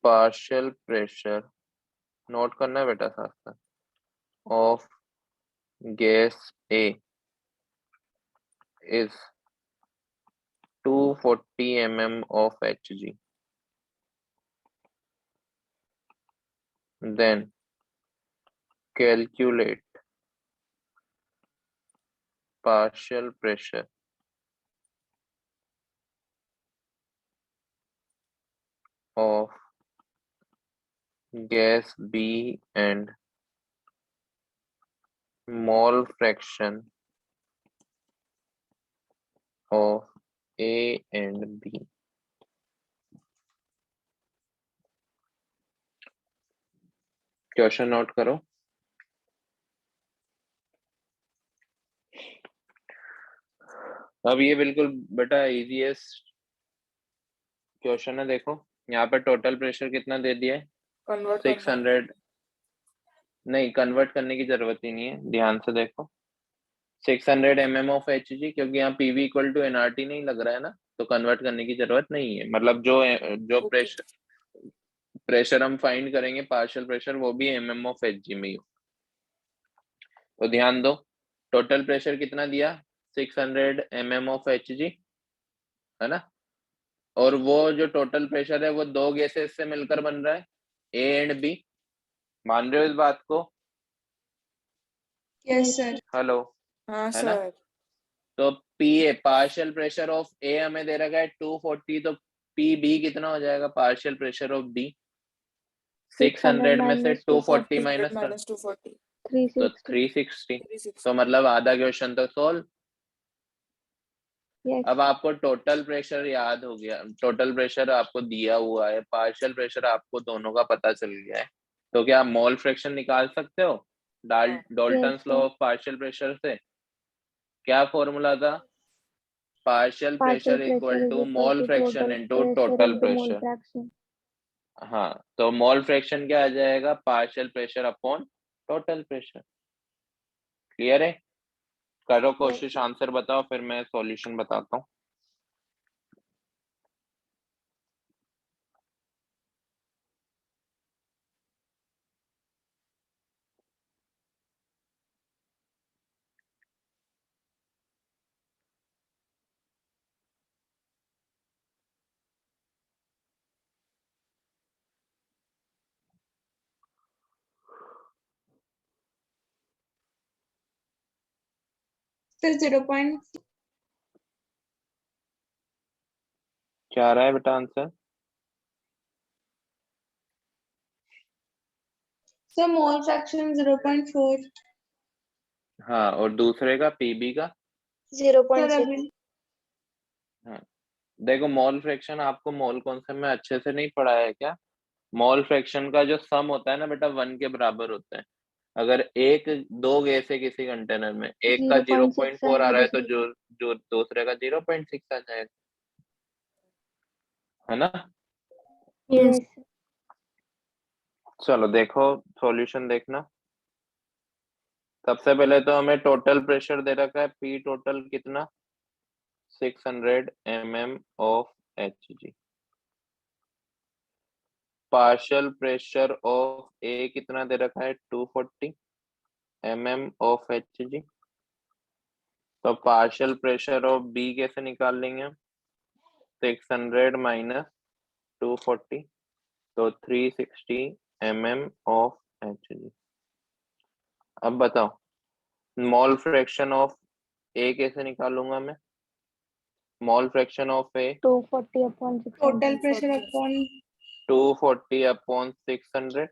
partial pressure, note करना है बेटा साथ साथ, of gas A is 240 mm of Hg, then calculate partial pressure of gas B and mole fraction of A and B. Question note करो। अब ये बिल्कुल बेटा इजीएस्ट क्वेश्चन है। देखो यहाँ पर टोटल प्रेशर कितना दे दिया है, कन्वर्ट 600। नहीं, कन्वर्ट करने की जरूरत ही नहीं है, ध्यान से देखो। 600 mm ऑफ Hg, क्योंकि यहाँ PV इक्वल टू nRT नहीं लग रहा है ना, तो कन्वर्ट करने की जरूरत नहीं है। मतलब जो प्रेशर हम फाइंड करेंगे पार्शियल प्रेशर, वो भी mm ऑफ Hg में ही हो। तो ध्यान दो, टोटल प्रेशर कितना दिया, 600 mm ऑफ Hg, है ना। और वो जो टोटल प्रेशर है वो दो गैसेस से मिलकर बन रहा है, A एंड B। मान रहे हो इस बात को? Yes sir. हेलो, हाँ है ना। सर। तो PA partial pressure of A हमें दे रखा है 240, तो PB कितना हो जाएगा पार्शियल प्रेशर ऑफ B? 600 में से 240 माइनस कर, माइनस 240 तो 360। तो मतलब आधा क्वेश्चन तो सॉल्व। अब आपको टोटल प्रेशर याद हो गया, टोटल प्रेशर आपको दिया हुआ है, पार्शियल प्रेशर आपको दोनों का पता चल गया है, तो क्या आप मोल फ्रैक्शन निकाल सकते हो Dalton's law of partial pressure से? क्या फॉर्मूला था? Partial pressure equal to mole fraction into total pressure. हाँ, तो मोल फ्रैक्शन क्या आ जाएगा, partial pressure upon total pressure. Clear है? करो कोशिश, आंसर बताओ, फिर मैं सॉल्यूशन बताता हूँ। सर 0. क्या आ रहा है बेटा आंसर? Sir mole fraction 0.4। हाँ, और दूसरे का पीबी का 0.6। हाँ, देखो मोल फ्रैक्शन आपको मोल कॉन्सेप्ट में अच्छे से नहीं पढ़ाया है क्या? मोल फ्रैक्शन का जो सम होता है ना बेटा 1 के बराबर होता है। अगर एक दो गैस है किसी कंटेनर में, एक का 0.4 आ रहा है, तो जो दूसरे का 0.6 आ जाएगा, है ना। यस। चलो देखो सॉल्यूशन देखना। सबसे पहले तो हमें टोटल प्रेशर दे रखा है, पी टोटल कितना, 600 mm of Hg। Partial pressure of A कितना दे रखा है, 240 mm ऑफ Hg। तो पार्शियल प्रेशर ऑफ बी कैसे निकाल लेंगे हम? 600 minus 240, तो 360 mm ऑफ Hg। अब बताओ मोल फ्रैक्शन ऑफ ए कैसे निकालूंगा मैं? Mole fraction of A 240 upon 600। Total pressure 240। Upon 240 upon 600,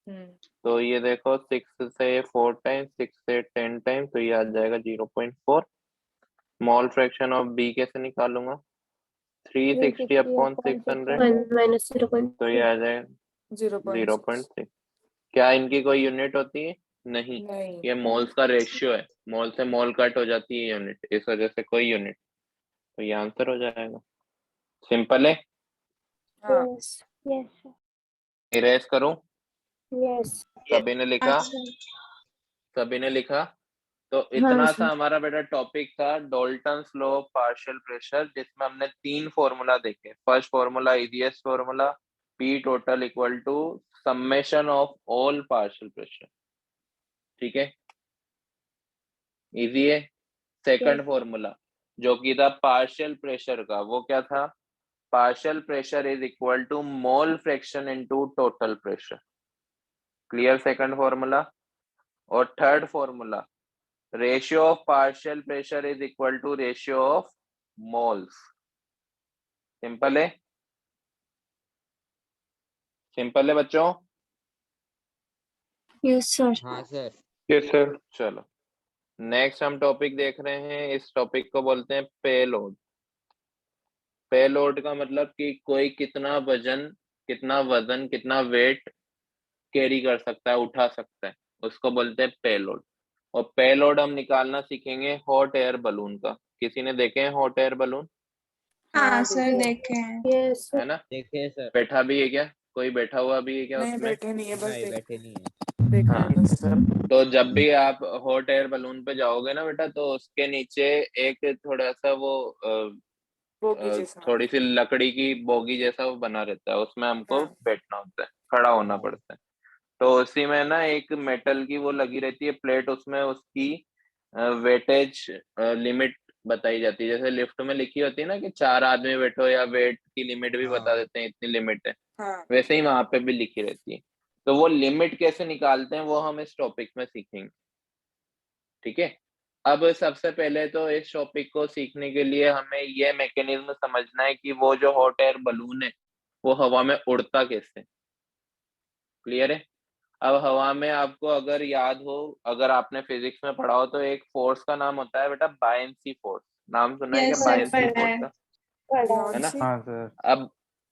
हम्म, तो ये देखो 6 से 4 टाइम, 6 से 10 टाइम, तो ये आ जाएगा 0.4। मोल फ्रैक्शन ऑफ बी कैसे निकालूंगा? 360 अपॉन 600, माइनस 0.4। तो ये आ जाएगा 0.6। 0.6। क्या इनकी कोई यूनिट होती है? नहीं, नहीं। ये मोल्स का रेशियो है, मोल से मोल कट हो जाती है यूनिट, इस वजह से कोई यूनिट, तो ये आंसर हो जाएगा। सिंपल है। हाँ, यस इरेज करूं? यस सभी ने लिखा? अच्छा सभी ने लिखा? तो इतना हाँ सा हमारा बेटा टॉपिक था Dalton's law of partial pressure, जिसमें हमने 3 फॉर्मूला देखे। फर्स्ट फॉर्मूला ईजीएस formula, P total equal to summation of all partial pressure, ठीक है, इजी है। सेकंड फॉर्मूला जो कि था पार्शियल प्रेशर का, वो क्या था? Partial pressure is equal to mole fraction into total pressure. Clear second formula. और third formula ratio of partial pressure is equal to ratio of moles. Simple है, सिंपल है बच्चों। Yes sir. हाँ sir. Yes sir. चलो next हम topic देख रहे हैं, इस टॉपिक को बोलते हैं पेलोड। पेलोड का मतलब कि कोई कितना वजन, कितना वेट कैरी कर सकता है, उठा सकता है, उसको बोलते हैं पेलोड। और पेलोड हम निकालना सीखेंगे हॉट एयर बलून का। किसी ने देखे हैं हॉट एयर बलून? हाँ सर देखिए। देखे हैं। यस है ना? देखे सर। बैठा भी है क्या? कोई बैठा हुआ भी है क्या नहीं, उसमें? बैठे नहीं है, बस नहीं बैठे नहीं है। देख रहे हाँ, हैं बस। तो जब भी आप हॉट एयर बलून पे जाओगे ना बेटा, तो उसके नीचे एक थोड़ा सा वो बोगी जैसा। थोड़ी सी लकड़ी की बोगी जैसा वो बना रहता है, उसमें हमको हाँ। बैठना होता है, खड़ा होना हाँ। पड़ता है। तो उसी में ना एक मेटल की वो लगी रहती है प्लेट, उसमें उसकी वेटेज लिमिट बताई जाती है। जैसे लिफ्ट में लिखी होती है ना कि 4 आदमी बैठो, या वेट की लिमिट भी बता हाँ। देते हैं, इतनी लिमिट है, हाँ। वैसे ही वहां पे भी लिखी रहती है। तो वो लिमिट कैसे निकालते हैं वो हम इस टॉपिक में सीखेंगे, ठीक है। अब सबसे पहले तो इस टॉपिक को सीखने के लिए हमें ये मैकेनिज्म समझना है कि वो जो हॉट एयर बलून है वो हवा में उड़ता कैसे। क्लियर है? अब हवा में आपको अगर याद हो, अगर आपने फिजिक्स में पढ़ा हो, तो एक फोर्स का नाम होता है बेटा बायन्सी फोर्स। नाम सुना है क्या यस सर बायन्सी पढ़ा फोर्स है। का? है कौन ना? सी? हाँ सर। अब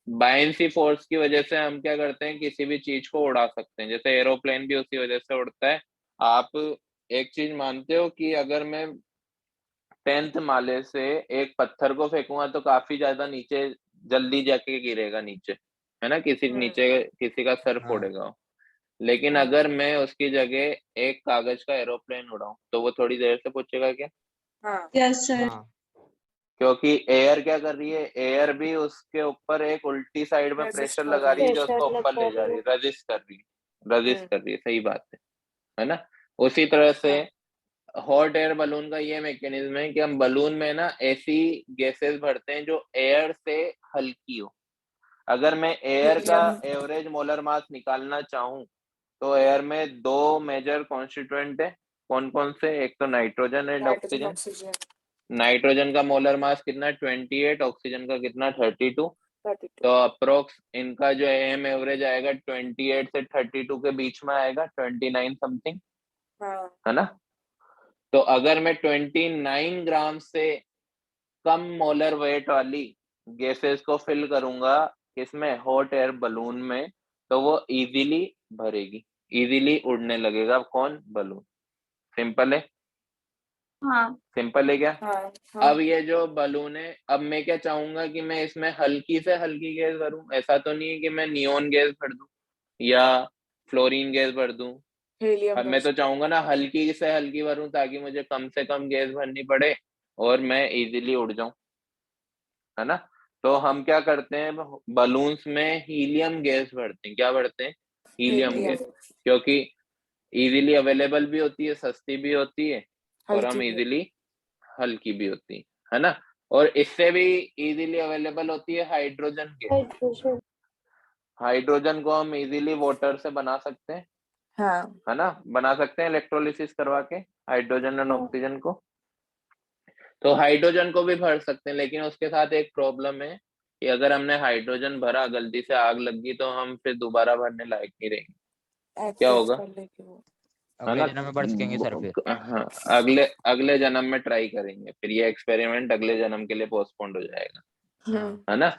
बायन्सी फोर्स की वजह से हम क्या करते हैं, किसी भी चीज को उड़ा सकते हैं। जैसे एरोप्लेन भी उसी वजह से उड़ता है। आप एक चीज मानते हो कि अगर मैं 10th माले से एक पत्थर को फेंकूंगा तो काफी ज्यादा नीचे जल्दी जाके गिरेगा नीचे, है ना, नीचे किसी का सर हाँ। फोड़ेगा। लेकिन हाँ। अगर मैं उसकी जगह एक कागज का एरोप्लेन उड़ाऊं तो वो थोड़ी देर से पूछेगा क्या? हाँ। Yes sir. हाँ। क्योंकि एयर क्या कर रही है, एयर भी उसके ऊपर एक उल्टी साइड में रेजिस्ट प्रेशर कर लगा रही रही है। है, जो उसको ऊपर ले जा रही है, रजिस्ट कर रही है, रजिस्ट कर रही है, सही बात है ना? उसी तरह से हॉट एयर बलून का ये मैकेनिज्म है कि हम बलून में ना ऐसी गैसेस भरते हैं जो एयर से हल्की हो। अगर मैं एयर का हीलियम। एवरेज मोलर मास निकालना चाहूं तो एयर में 2 मेजर कॉन्स्टिट्यूएंट है। कौन कौन से? एक तो nitrogen and nitrogen, oxygen. Oxygen. Nitrogen का मोलर मास कितना? 28। ऑक्सीजन का कितना? 32। 32। तो अप्रोक्स इनका जो एम एवरेज आएगा 28 से 32 के बीच में आएगा, 29 समथिंग, हाँ। है ना? तो अगर मैं 29 ग्राम से कम मोलर वेट वाली गैसेस को फिल करूंगा किसमें? हॉट एयर बलून में, तो वो इजीली भरेगी, इजीली उड़ने लगेगा। कौन? बलून। सिंपल है, हाँ सिंपल है क्या? हाँ। अब हाँ। ये जो बलून है, अब मैं क्या चाहूंगा कि मैं इसमें हल्की से हल्की गैस भरूं। ऐसा तो नहीं है कि मैं नियोन गैस भर दूं या फ्लोरीन गैस भर दूं। हीलियम अब मैं गैस। तो चाहूंगा ना हल्की से हल्की भरूं, ताकि मुझे कम से कम गैस भरनी पड़े और मैं इजीली उड़ जाऊं, है ना? तो हम क्या करते हैं, बलून्स में हीलियम गैस भरते हैं। क्या भरते हैं? Helium helium. गैस, क्योंकि इजीली अवेलेबल भी होती है, सस्ती भी होती है, और हम हल्की भी। इजीली हल्की भी होती है ना? और इससे भी इजीली अवेलेबल होती है हाइड्रोजन गैस। हाइड्रोजन। हाइड्रोजन को हम इजीली वाटर से बना सकते हैं, हाँ है ना, बना सकते हैं इलेक्ट्रोलिसिस करवा के हाइड्रोजन एंड हाँ। ऑक्सीजन को। तो हाइड्रोजन को भी भर सकते हैं, लेकिन उसके साथ एक प्रॉब्लम है कि अगर हमने हाइड्रोजन भरा, गलती से आग लग गई, तो हम फिर दोबारा भरने लायक नहीं रहेंगे। क्या एक्सेस होगा, कर लेके वो। है अगले ना? जन्म में बढ़ सकेंगे सर फिर। हाँ, अगले अगले जन्म में ट्राई करेंगे, फिर ये एक्सपेरिमेंट अगले जन्म के लिए पोस्टपोन्ड हो जाएगा, हाँ है ना?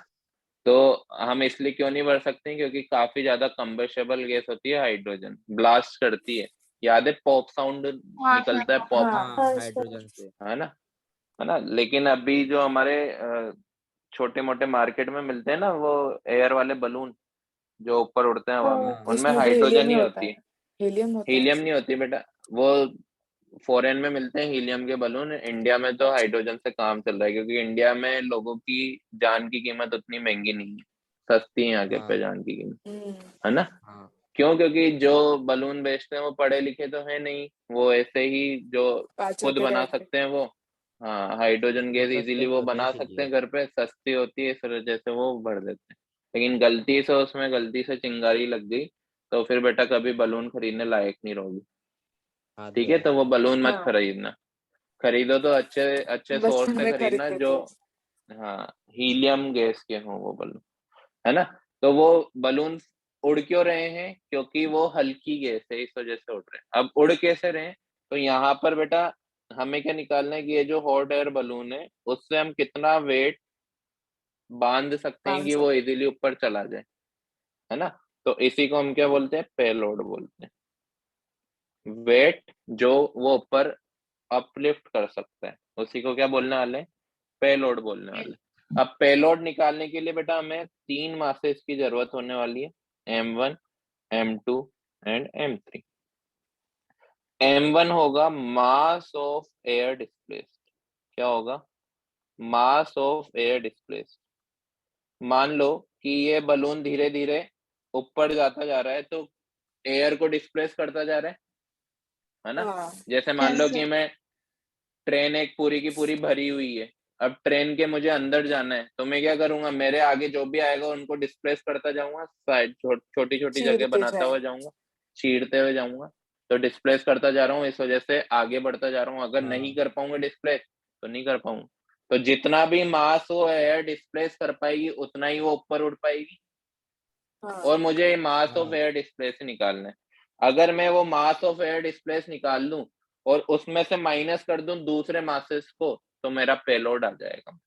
तो हम इसलिए क्यों नहीं भर सकते, क्योंकि काफी ज्यादा कंबेशेबल गैस होती है हाइड्रोजन, ब्लास्ट करती है। याद है पॉप साउंड हाँ निकलता है, सर, पॉप, हाँ हाँ हाँ हाइड्रोजन से। है ना, है ना? लेकिन अभी जो हमारे छोटे मोटे मार्केट में मिलते हैं ना, वो एयर वाले बलून जो ऊपर उड़ते हैं हवा में, हाँ उनमें उसमें भी हाइड्रोजन हीलियम ही ही होता होती है। है। हीलियम होता है हीलियम उसमें। नहीं होती बेटा, वो फॉरेन में मिलते हैं हीलियम के बलून। इंडिया में तो हाइड्रोजन से काम चल रहा है, क्योंकि इंडिया में लोगों की जान की कीमत उतनी महंगी नहीं है, सस्ती है यहाँ के पे हाँ जान की कीमत, हम्म। है ना? हाँ क्यों? क्योंकि जो बलून बेचते हैं वो पढ़े लिखे तो है नहीं, वो ऐसे ही जो पाँच खुद रुपए का बना एक। सकते हैं वो। हाँ, हाइड्रोजन वो गैस सस्ते इजीली में वो होते हैं बना सकते इसीलिए। हैं घर पे, सस्ती होती है, इस वजह से वो भर देते हैं। लेकिन गलती से चिंगारी लग गई, तो फिर बेटा कभी बलून खरीदने लायक नहीं रहोगी। हाँ तो ठीक है, है। तो वो बलून मत हाँ खरीदना। खरीदो तो अच्छे अच्छे सोर्स बचपन से में खरीदना, खरीदते जो, थे। हाँ, हीलियम गैस के हों वो बलून, है ना? तो वो बलून उड़ क्यों रहे हैं? क्योंकि वो हल्की गैस है, इस वजह से उड़ रहे हैं। अब उड़ कैसे रहे हैं? तो यहाँ पर बेटा हमें क्या निकालना है कि ये जो हॉट एयर बलून है, उससे हम कितना वेट बांध सकते हैं कि 500। वो इजीली ऊपर चला जाए, है ना? तो इसी को हम क्या बोलते हैं? पेलोड बोलते हैं। वेट जो वो ऊपर अपलिफ्ट कर सकता है, उसी को क्या बोलने वाले हैं? पेलोड बोलने वाले। अब पेलोड निकालने के लिए बेटा हमें 3 मासेस की जरूरत होने वाली है, M1, M2 and M3। M1 होगा मास ऑफ एयर डिस्प्लेस्ड। क्या होगा? Mass of air displaced. मान लो कि ये बलून धीरे धीरे ऊपर जाता जा रहा है, तो एयर को डिस्प्लेस करता जा रहा है ना? हाँ जैसे मान लो यस कि सर, मैं, ट्रेन एक पूरी की पूरी भरी हुई है, अब ट्रेन के मुझे अंदर जाना है, तो मैं क्या करूंगा? मेरे आगे जो भी आएगा उनको डिस्प्लेस करता जाऊंगा, साइड छोटी छोटी जगह चीरते बनाता जाए। हुआ जाऊंगा, चीरते हुए जाऊंगा। तो डिस्प्लेस करता जा रहा हूँ, इस वजह से आगे बढ़ता जा रहा हूँ। अगर नहीं हाँ कर पाऊंगा डिस्प्लेस, तो नहीं कर पाऊंगा। तो जितना भी मास वो एयर डिस्प्लेस कर पाएगी, उतना ही वो ऊपर उड़ पाएगी। हाँ और मुझे मास ऑफ हाँ एयर डिस्प्लेस निकालना है। अगर मैं वो मास ऑफ एयर डिस्प्लेस निकाल लूं और उसमें से माइनस कर दूं दूसरे मासेस को, तो मेरा पेलोड आ जाएगा।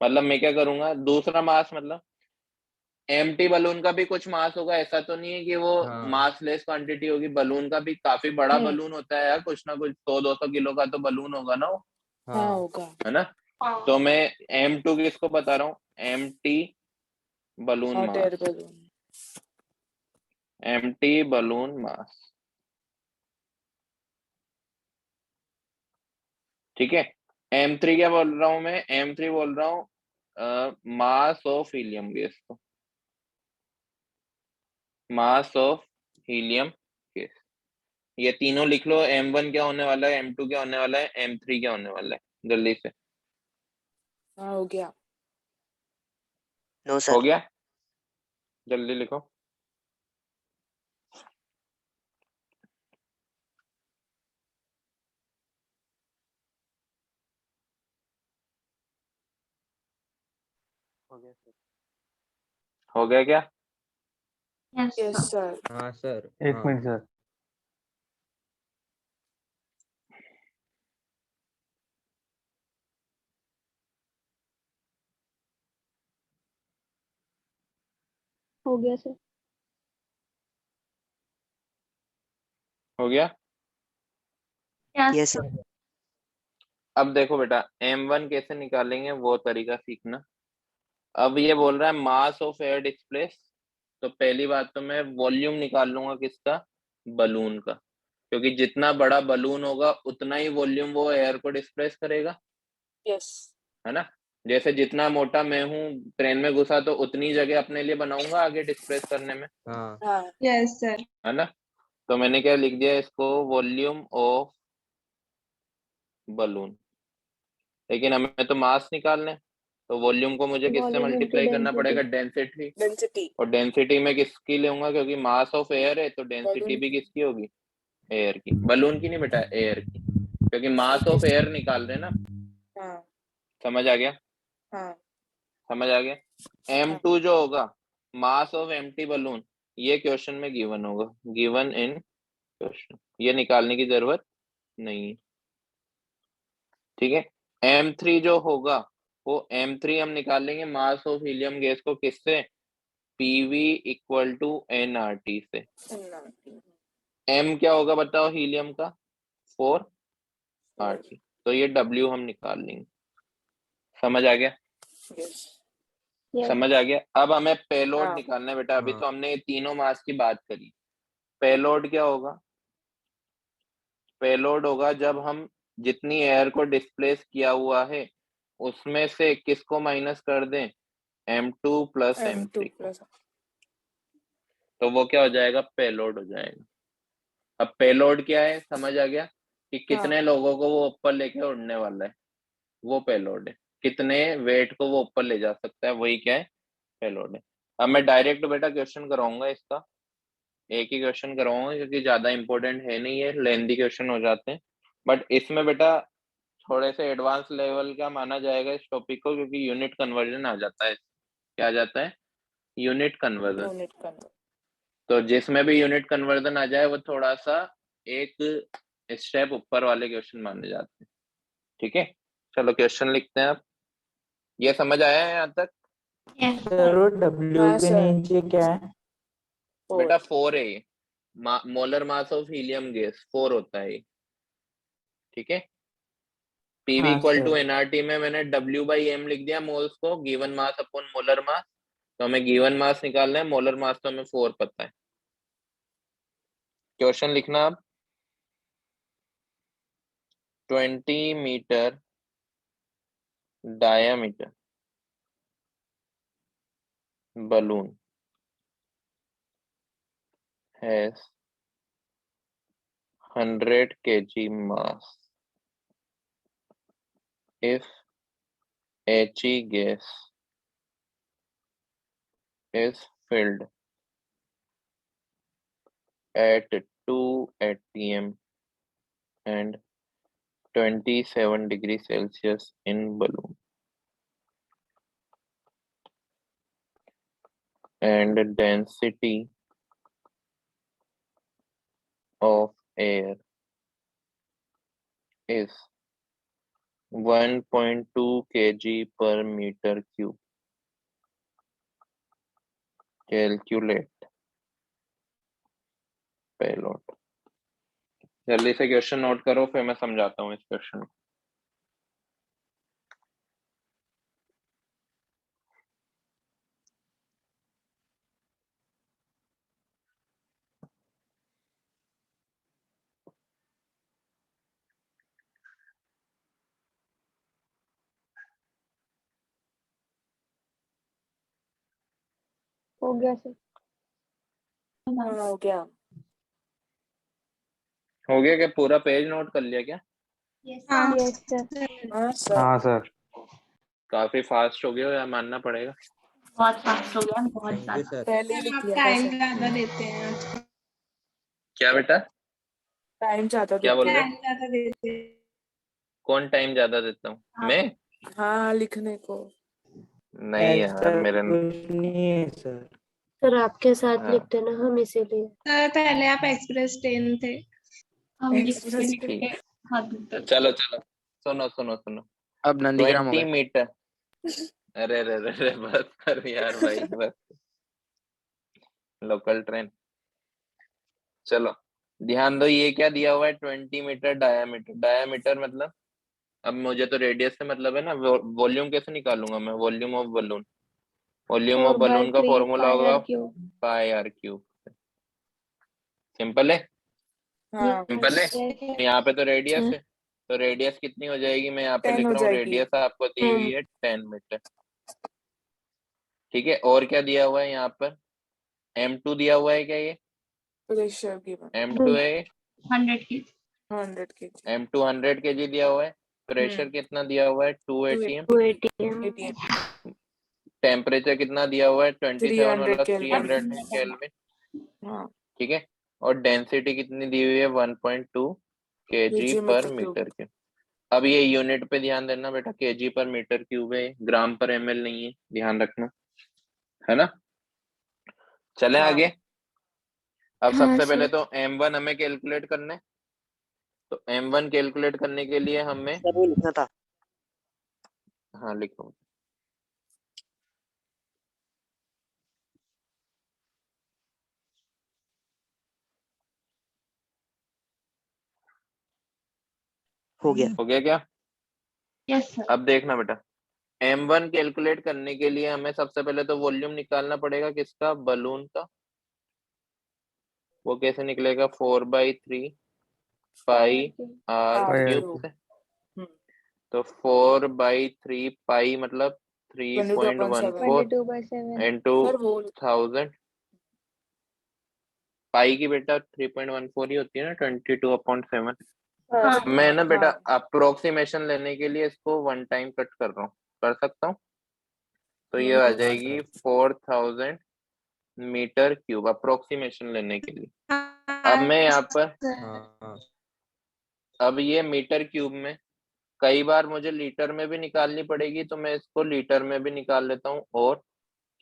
मतलब मैं क्या करूंगा? दूसरा मास मतलब एम्प्टी बलून का भी कुछ मास होगा, ऐसा तो नहीं है कि वो हाँ मासलेस क्वांटिटी होगी। बलून का भी काफी बड़ा हम्म। बलून होता है यार, कुछ ना कुछ 100-200 किलो का तो बलून होगा ना वो, हाँ हाँ होगा। है ना? हाँ तो मैं M2 किसको बता रहा हूँ? Empty balloon hot air mass, balloon. Empty balloon mass. ठीक है। M3 क्या बोल रहा हूं मैं? M3 बोल रहा हूँ मास ऑफ हीलियम गैस को, मास ऑफ हीलियम गैस। ये तीनों लिख लो। M1 क्या होने वाला है, M2 क्या होने वाला है, M3 क्या होने वाला है, जल्दी से। हाँ हो गया। नो हो सर। गया? जल्दी लिखो। हो गया क्या? Yes yes sir, sir. हाँ सर। एक हाँ मिनट सर। हो गया सर। हो गया? Yes yes sir, sir. अब देखो बेटा, M1 कैसे निकालेंगे वो तरीका सीखना। अब ये बोल रहा है मास ऑफ एयर डिस्प्लेस, तो पहली बात तो मैं वॉल्यूम निकाल लूंगा किसका? बलून का। क्योंकि जितना बड़ा बलून होगा उतना ही वॉल्यूम वो एयर को डिस्प्लेस करेगा, यस। है ना? जैसे जितना मोटा मैं हूँ, ट्रेन में घुसा तो उतनी जगह अपने लिए बनाऊंगा आगे डिस्प्लेस करने में, हाँ हाँ यस सर, है ना? तो मैंने क्या लिख दिया इसको? Volume of balloon. लेकिन हमें तो मास निकालना है, तो वॉल्यूम को मुझे किससे Volume into मल्टीप्लाई करना density. पड़ेगा? डेंसिटी। डेंसिटी और डेंसिटी में किसकी लूंगा? क्योंकि मास ऑफ एयर है तो डेंसिटी Balloon भी किसकी होगी? एयर की। बलून की नहीं बेटा, एयर की, क्योंकि मास ऑफ एयर निकाल रहे हैं ना। हाँ समझ आ गया? हाँ समझ आ गया? M2 जो होगा मास ऑफ एम्प्टी बलून, ये क्वेश्चन में गिवन होगा, गिवन इन क्वेश्चन, ये निकालने की जरूरत नहीं है। ठीक है। M3 जो होगा वो M3 हम निकालेंगे मास ऑफ हीलियम गैस को किससे? PV इक्वल टू nRT से। M क्या होगा बताओ हीलियम का? 4RT। तो ये W हम निकाल लेंगे। समझ आ गया? Yes Yes. समझ आ गया? अब हमें पेलोड हाँ। निकालना है बेटा। अभी हाँ। तो हमने ये तीनों मास की बात करी। पेलोड क्या होगा? पेलोड होगा जब हम जितनी एयर को डिस्प्लेस किया हुआ है उसमें से किसको माइनस कर दें? M2 प्लस M2 M3 को, प्लस तो वो क्या हो जाएगा? पेलोड हो जाएगा। अब पेलोड क्या है समझ आ गया? कि कितने लोगों को वो ऊपर लेके उड़ने वाला है, वो पेलोड है। कितने वेट को वो ऊपर ले जा सकता है, वही क्या है? पेलोड है। अब मैं डायरेक्ट बेटा क्वेश्चन कराऊंगा इसका, एक ही क्वेश्चन करवाऊंगा क्योंकि ज्यादा इंपॉर्टेंट है नहीं है, लेंथी क्वेश्चन हो जाते हैं। बट इसमें बेटा थोड़े से एडवांस लेवल का माना जाएगा इस टॉपिक को, क्योंकि यूनिट कन्वर्जन आ जाता है। क्या आ जाता है? Unit conversion. यूनिट कन्वर्ट तो जिसमें भी यूनिट कन्वर्जन आ जाए वो थोड़ा सा एक स्टेप ऊपर वाले क्वेश्चन माने जाते हैं। ठीक है, चलो क्वेश्चन लिखते हैं। आप ये समझ आया है यहाँ तक? Yes. सर वो W हाँ, के सर। नीचे क्या है? बेटा 4 है ये, molar mass of helium gas 4 होता है ये। ठीक है। PV हाँ इक्वल टू सर। nRT में मैंने W बाई M लिख दिया मोल्स को, given mass upon molar mass. तो हमें गिवन मास निकालना है, मोलर मास तो हमें 4 पता है। क्वेश्चन लिखना आप। 20 metre diameter balloon has 100 kg mass. If HE gas is filled at 2 atm and 27 degrees Celsius in balloon, and density of air is 1.2 kg per meter cube. Calculate payload. जल्दी से question note करो, फिर मैं समझाता हूँ इस question को। हो गया सर। हाँ हो गया। हो गया क्या? पूरा पेज नोट कर लिया क्या? Yes. हाँ Yes सर। हाँ सर। हाँ सर। काफी फास्ट हो गया हो या मानना पड़ेगा? बहुत फास्ट हो गया, बहुत थैंक यू ज्यादा। सर। पहले ही सर लिख आप लिया था टाइम सर। ज्यादा देते हैं आज। क्या बेटा? टाइम ज्यादा क्या बोल देते रहे हैं। हो? टाइम ज्यादा देते हैं। कौन टाइम ज्यादा देता हूँ? हाँ। मैं? हाँ लिखने को। नहीं यार, ऐसा मेरे कुछ नहीं है सर। सर आपके साथ हाँ। लिखते ना हम इसीलिए। सर पहले आप एक्सप्रेस 10 थे। हम Express लिख के हाथ धोते थे। चलो चलो, सुनो सुनो सुनो। अब नंदीग्राम हो 20 गया। मीटर। अरे अरे अरे अरे, बस कर यार भाई, बस। Local train. चलो ध्यान दो, ये क्या दिया हुआ है? 20 मीटर डायामीटर। डायामीटर मतलब, अब मुझे तो रेडियस से मतलब है ना। वॉल्यूम कैसे निकालूंगा मैं? Volume of balloon. Volume of 4 by balloon का 3 फॉर्मूला pi होगा r cube. Pi R cube. Simple है, हाँ सिंपल है। Yes. यहाँ पे तो रेडियस हाँ। है, तो रेडियस कितनी हो जाएगी? मैं यहाँ पे 10 लिख हो रहा हूँ, जाएगी। रेडियस आपको दी हुई है 10 मीटर। ठीक है, और क्या दिया हुआ है यहाँ पर? M2 दिया हुआ है क्या? ये प्रेशर गिवन M2 है, 100 की। 100 kg। M2 100 kg दिया हुआ है। प्रेशर कितना दिया हुआ है 2 atm, 2 ATM, ATM टेम्परेचर कितना दिया हुआ है 27 वाला 300 300 केल्विन, हाँ ठीक है, और डेंसिटी कितनी दी हुई है 1.2 kg kg पर मीटर मीटर क्यूब। अब ये यूनिट पे ध्यान देना बेटा, kg पर मीटर क्यूब है, ग्राम पर ml नहीं है, ध्यान रखना, है ना। चलें हाँ। आगे। अब हाँ, सबसे पहले सर। तो m1 हमें कैलकुलेट करना है, तो m1 कैलकुलेट करने के लिए हमें, सर वो लिखना था। हाँ लिखो, हो गया। हो गया क्या। Yes sir. अब देखना बेटा, m1 कैलकुलेट करने के लिए हमें सबसे पहले तो वॉल्यूम निकालना पड़ेगा, किसका, बलून का। वो कैसे निकलेगा, 4/3 पाई r R क्यूब cube से, हम्म तो 4/3 पाई मतलब 3.14 22/7 इंटू सर वो 1000, पाई की बेटा 3.14 ही होती है ना, 22/7। हाँ मैं ना बेटा हाँ अप्रोक्सीमेशन लेने के लिए इसको 1 टाइम कट कर रहा हूँ, कर सकता हूँ, तो ये आ जाएगी 4000 मीटर क्यूब, अप्रोक्सीमेशन लेने के लिए। अब मैं यहाँ पर, हाँ अब ये मीटर क्यूब में कई बार मुझे लीटर में भी निकालनी पड़ेगी, तो मैं इसको लीटर में भी निकाल लेता हूँ, और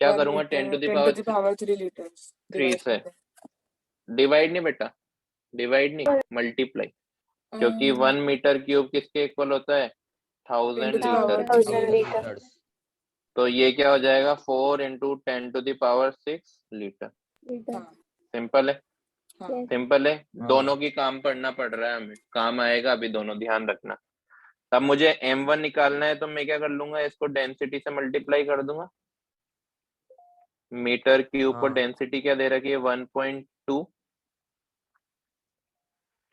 क्या 1 करूंगा, litre 10 10 to the power 3 liters 3 divide से, कर डिवाइड नहीं बेटा, डिवाइड नहीं, मल्टीप्लाई, क्योंकि 1 मीटर क्यूब किसके इक्वल होता है, 1000 10 to the power litre. 1000 litre. Litres. तो ये क्या हो जाएगा, 4 into 10 to the power 6 litre. Litre. Simple है, हाँ सिंपल है, हाँ। दोनों की काम पढ़ना पड़ रहा है हमें, काम आएगा अभी दोनों, ध्यान रखना। अब मुझे m1 निकालना है, तो मैं क्या कर लूंगा, इसको डेंसिटी से मल्टीप्लाई कर दूंगा। मीटर क्यूब को हाँ। डेंसिटी क्या दे रखी है, 1.2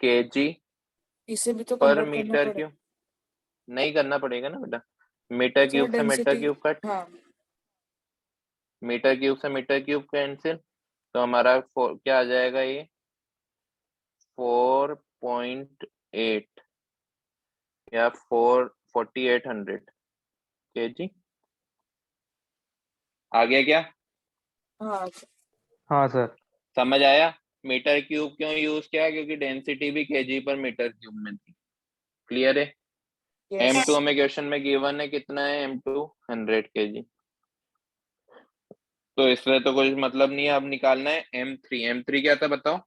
kg इसे भी तो पर कन्वर्ट करना मीटर पड़ेगा क्यूब, नहीं करना पड़ेगा ना बेटा, मीटर सर क्यूब से मीटर डेंसिटी क्यूब कट, हाँ मीटर क्यूब से मीटर क्यूब कैंसिल, तो हमारा क्या आ जाएगा, ये 4.8 या 4800 kg। आ गया क्या, हाँ हाँ सर। समझ आया। मीटर क्यूब क्यों यूज किया, क्योंकि डेंसिटी भी kg पर मीटर क्यूब में थी। क्लियर है। यस m2 हमें क्वेश्चन में गिवन है, कितना है m2, 100 kg, तो इसमें तो कोई मतलब नहीं है। अब निकालना है m3। m3 क्या था बताओ,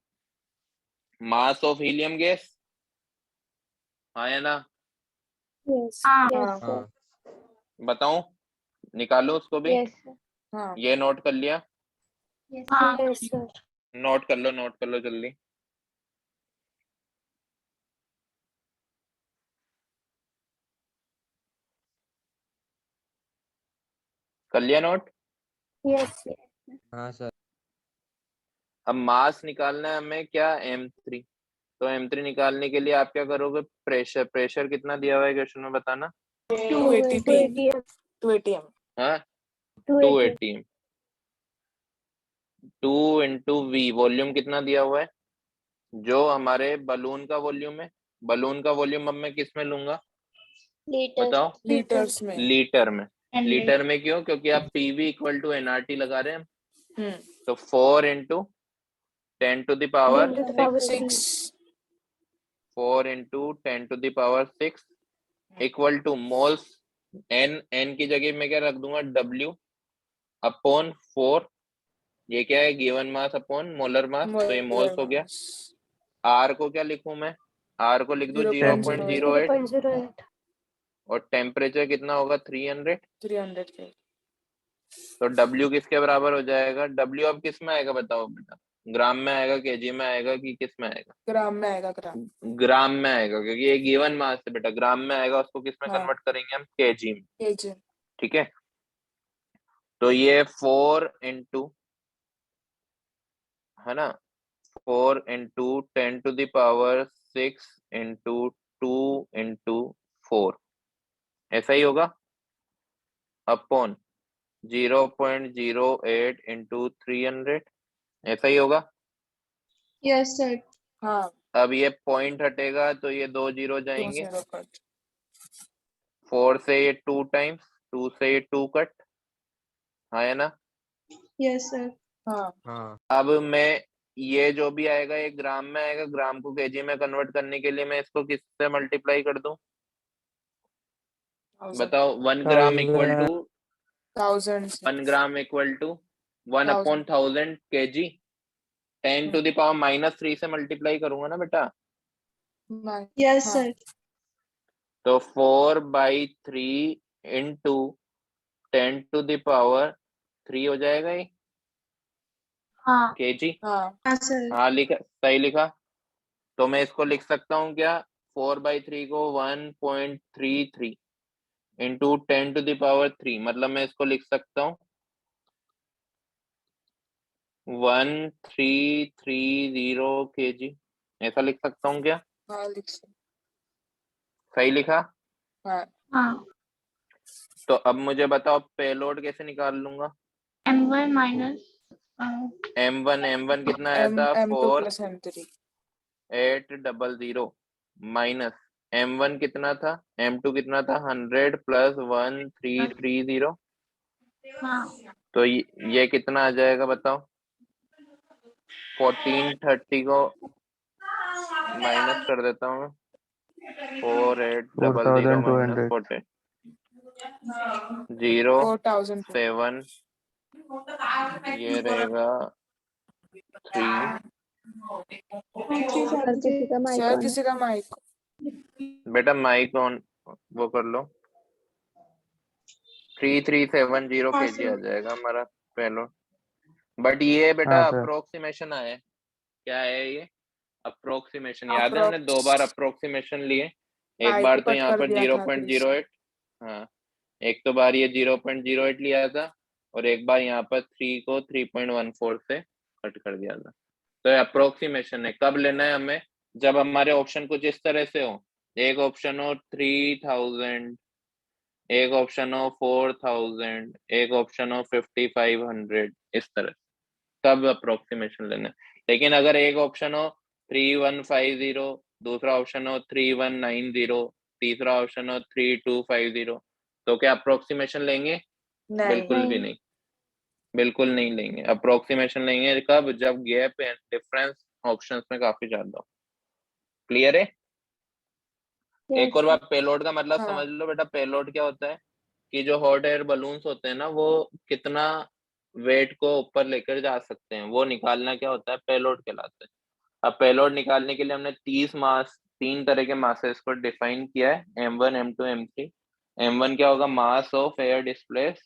मास ऑफ हीलियम गैस, हाँ या ना, यस हाँ यस हाँ सर। हाँ बताऊं, निकालो उसको भी, यस सर। हाँ ये नोट कर लिया, हाँ यस सर। नोट कर लो, नोट कर लो जल्दी। कर लिया नोट। यस हाँ सर। अब मास निकालना है हमें, क्या, m3, तो m3 निकालने के लिए आप क्या करोगे, प्रेशर, प्रेशर कितना दिया हुआ है क्वेश्चन में बताना, 280 2 ATM। 280 हाँ 2 2 ATM। atm, 2 into V, volume कितना दिया हुआ है, जो हमारे बलून का वॉल्यूम है, बलून का वॉल्यूम अब मैं किस में लूंगा, लीटर। बताओ, लीटर्स में लीटर में। 100 लीटर में क्यों, क्योंकि आप पीवी इक्वल टू एनआरटी लगा रहे हैं हम, हम्म तो 4 into 10 to the power 10 to the power 6, 3। 4 into 10 to the power 6 equal to moles, N की जगह मैं क्या रख दूंगा, W अपॉन 4, ये क्या है, given mass upon molar mass, तो ये मोल्स हो गया। R को क्या लिखूं मैं, R को लिख दूं 0.08, 0.08। और टेम्परेचर कितना होगा 300, 300 के तो W किसके बराबर हो जाएगा, W अब किस में आएगा बताओ बेटा, ग्राम में आएगा, केजी में आएगा, कि किस में आएगा, ग्राम में आएगा ग्राम ग्राम में आएगा, क्योंकि ये गिवन मास है बेटा, ग्राम में आएगा, उसको किस में हाँ कन्वर्ट करेंगे हम, केजी में, केजी ठीक है। तो ये 4 इंटू, है ना, 4 into 10 to the power 6 into 2 into 4, ऐसा ही होगा, अपॉन 0.08 इंटू 300, ऐसा ही होगा। Yes sir. हाँ अब ये पॉइंट हटेगा, तो ये 2 जीरो 2 जाएंगे, 0 कट 4 से ये 2 टाइम्स, 2 से ये 2 कट, हाँ है ना। Yes, sir. हाँ हाँ अब मैं ये जो भी आएगा ये ग्राम में आएगा, ग्राम को केजी में कन्वर्ट करने के लिए मैं इसको किससे मल्टीप्लाई कर दूं? 1000 बताओ। 1 ग्राम इक्वल टू 1000 से 1 gram equal to 1 upon 1000 KG, 10 to the power -3 से मल्टीप्लाई करूंगा ना बेटा। Yes, हाँ sir. तो 4/3 इंटू 10 टू द पावर 3 हो जाएगा ये हाँ केजी। हाँ हाँ, sir. हाँ लिखा, सही लिखा। तो मैं इसको लिख सकता हूँ क्या, 4/3 को 1.33 इंटू 10 टू द पावर 3, मतलब मैं इसको लिख सकता हूँ 1330 केजी, ऐसा लिख सकता हूँ क्या? हाँ लिख सकते। सही लिखा। हाँ हाँ तो अब मुझे बताओ पेलोड कैसे निकाल लूंगा? M1 माइनस M1 कितना आया था? M2 plus M3 4800 minus M1 कितना था? M2 कितना था? 100 प्लस 1330। हाँ तो ये कितना आ जाएगा बताओ? 1430 को माइनस कर देता हूँ मैं, 4800 माइनस 40 0 7 ये रहेगा 3। सर किसी का माइक सर ऑन है। किसी का माइक बेटा माइक ऑन वो कर लो। 3370 हाँ, केजी sir. आ जाएगा हमारा पेलोड। बट ये बेटा हाँ, sir. अप्रोक्सीमेशन आया है। क्या है ये? अप्रोक्सीमेशन। याद है हमने 2 बार अप्रोक्सीमेशन लिए, एक माइक बार को तो कट यहाँ कर पर दिया था 0.08, हाँ एक तो बार ये 0.08 लिया था और एक बार यहाँ पर 3 को 3.14 से कट कर दिया था। तो अप्रोक्सीमेशन है। कब लेना है हमें? जब हमारे ऑप्शन कुछ इस तरह से हो, एक ऑप्शन हो 3000, एक ऑप्शन हो 4000, एक ऑप्शन हो 5500, इस तरह तब अप्रोक्सीमेशन लेना है। लेकिन अगर एक ऑप्शन हो 3150, दूसरा ऑप्शन हो 3190, तीसरा ऑप्शन हो 3250, तो क्या अप्रोक्सीमेशन लेंगे? नहीं बिल्कुल भी नहीं, बिल्कुल नहीं लेंगे। अप्रोक्सीमेशन लेंगे कब? जब गैप एंड डिफरेंस ऑप्शंस में काफी ज्यादा हो। क्लियर है? एक और बात, पेलोड का मतलब हाँ समझ लो बेटा। पेलोड क्या होता है कि जो हॉट एयर बलून्स होते हैं ना, वो कितना वेट को ऊपर लेकर जा सकते हैं, वो निकालना क्या होता है? पेलोड कहलाता है। अब पेलोड निकालने के लिए हमने 3 तरह के मासेस को डिफाइन किया है, M1 M2 M3। M1 क्या होगा? Mass of air displace.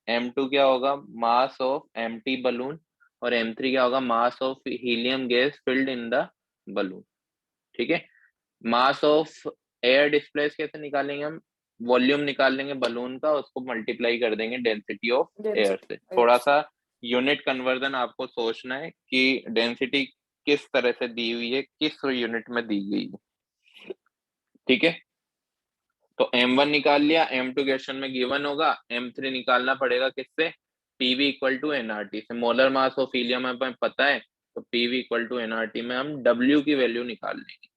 M2 क्या होगा? Mass of empty balloon. और M3 क्या होगा? Mass of helium gas filled in the balloon. ठीक है। मास ऑफ एयर डिस्प्लेस कैसे निकालेंगे हम? वॉल्यूम निकाल लेंगे बलून का, उसको मल्टीप्लाई कर देंगे डेंसिटी ऑफ एयर से। थोड़ा सा यूनिट कन्वर्जन आपको सोचना है कि डेंसिटी किस तरह से दी हुई है, किस यूनिट में दी गई है। ठीक है। तो M1 निकाल लिया, M2 क्वेश्चन में गिवन होगा, M3 निकालना पड़ेगा किससे? PV इक्वल टू NRT से। मोलर मास ऑफ हीलियम हमें पता है, तो PV इक्वल टू NRT में हम W की वैल्यू निकाल लेंगे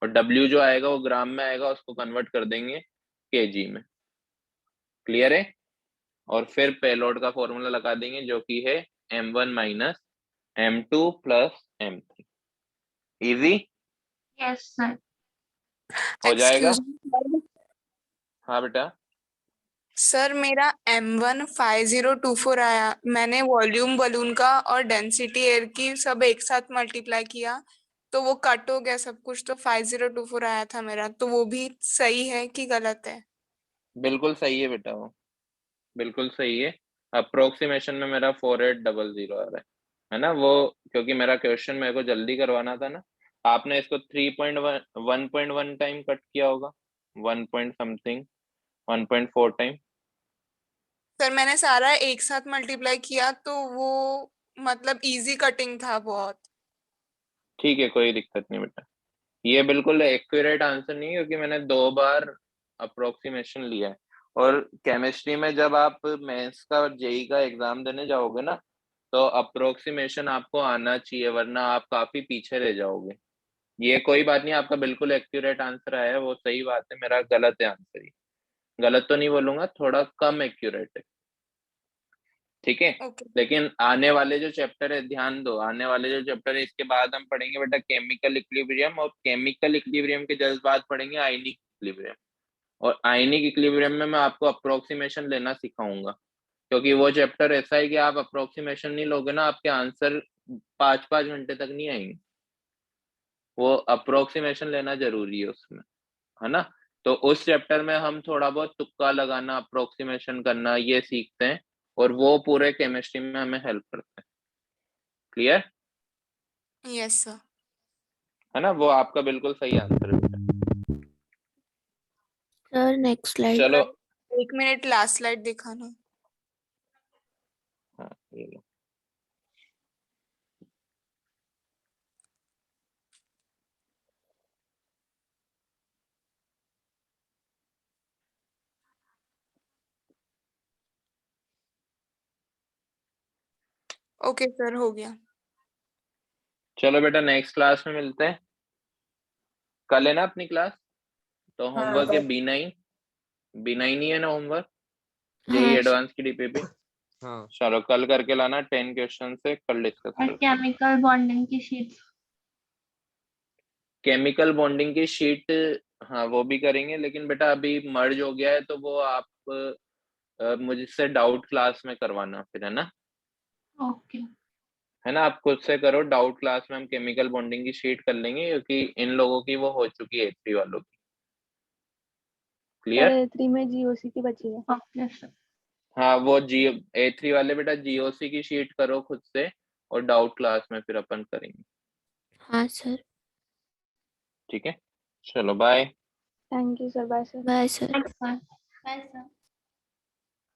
और W जो आएगा वो ग्राम में आएगा, उसको कन्वर्ट कर देंगे केजी में। क्लियर है? और फिर पेलोड का फॉर्मूला लगा देंगे जो कि है M1 minus M2 plus M3। Easy yes sir. हो जाएगा। Excuse हाँ बेटा। सर मेरा M1 5024 आया, मैंने वॉल्यूम बलून का और डेंसिटी एयर की सब एक साथ मल्टीप्लाई किया तो वो कट हो गया सब कुछ, तो 5024 आया था मेरा। तो वो भी सही है कि गलत है? बिल्कुल सही है बेटा, वो बिल्कुल सही है। अप्रोक्सीमेशन में मेरा 4800 आ रहा है ना वो, क्योंकि मेरा क्वेश्चन मेरे को जल्दी करवाना था ना। आपने इसको 1.1 टाइम कट किया होगा, 1 पॉइंट समथिंग 1.4 टाइम। सर मैंने सारा एक साथ मल्टीप्लाई किया तो वो मतलब इजी कटिंग था बहुत। ठीक है, कोई दिक्कत नहीं बेटा। ये बिल्कुल एक्यूरेट आंसर नहीं है क्योंकि मैंने 2 बार अप्रोक्सीमेशन लिया है। और केमिस्ट्री में जब आप मेंस का और जेई का एग्जाम देने जाओगे ना, तो अप्रोक्सीमेशन आपको आना चाहिए, वरना आप काफी पीछे रह जाओगे। ये कोई बात नहीं, आपका बिल्कुल एक्यूरेट आंसर आया है, वो सही बात है, मेरा गलत है आंसर ही। गलत तो नहीं बोलूंगा, थोड़ा कम एक्यूरेट है, ठीक है। ओके लेकिन आने वाले जो चैप्टर है, ध्यान दो, आने वाले जो चैप्टर है इसके बाद हम पढ़ेंगे बेटा केमिकल इक्विलिब्रियम, और केमिकल इक्विलिब्रियम के जस्ट बाद पढ़ेंगे आयनिक इक्विलिब्रियम। और आयनिक इक्विलिब्रियम में मैं आपको अप्रोक्सीमेशन लेना सिखाऊंगा, क्योंकि वो चैप्टर ऐसा है कि आप अप्रोक्सीमेशन नहीं लोगे ना, आपके आंसर 5-5 घंटे तक नहीं आएंगे। वो अप्रोक्सीमेशन लेना जरूरी है उसमें, है ना। तो उस चैप्टर में हम थोड़ा बहुत तुक्का लगाना, अप्रोक्सीमेशन करना, ये सीखते हैं, और वो पूरे केमिस्ट्री में हमें हेल्प करते हैं। Clear yes sir. है ना, वो आपका बिल्कुल सही आंसर है बेटा। Sir next slide. चलो 1 मिनट लास्ट स्लाइड दिखाना। हाँ ये लो। ओके सर हो गया। चलो बेटा नेक्स्ट क्लास में मिलते हैं, कल है ना अपनी क्लास। तो हाँ, होमवर्क है कल। B9 ही है ना होमवर्क, हाँ, यही एडवांस की DPP। हाँ चलो कल करके लाना, 10 क्वेश्चन से कल डिस्कस और करते हैं। केमिकल बॉन्डिंग की शीट। केमिकल बॉन्डिंग की शीट, हाँ वो भी करेंगे, लेकिन बेटा अभी मर्ज हो गया है तो वो आप मुझसे डाउट क्लास में करवाना फिर, है ना। ओके है ना, आप खुद से करो डाउट क्लास में, हम केमिकल बॉन्डिंग की शीट कर लेंगे, क्योंकि इन लोगों की वो हो चुकी है A3 वालों की। Sir clear. A3 में GOC की बची है। Okay sir. हाँ वो A3 वाले बेटा GOC की शीट करो खुद से, और डाउट क्लास में फिर अपन करेंगे, हाँ सर। ठीक है। चलो bye. Thank you sir, bye sir. Bye sir. Thanks sir. Bye sir.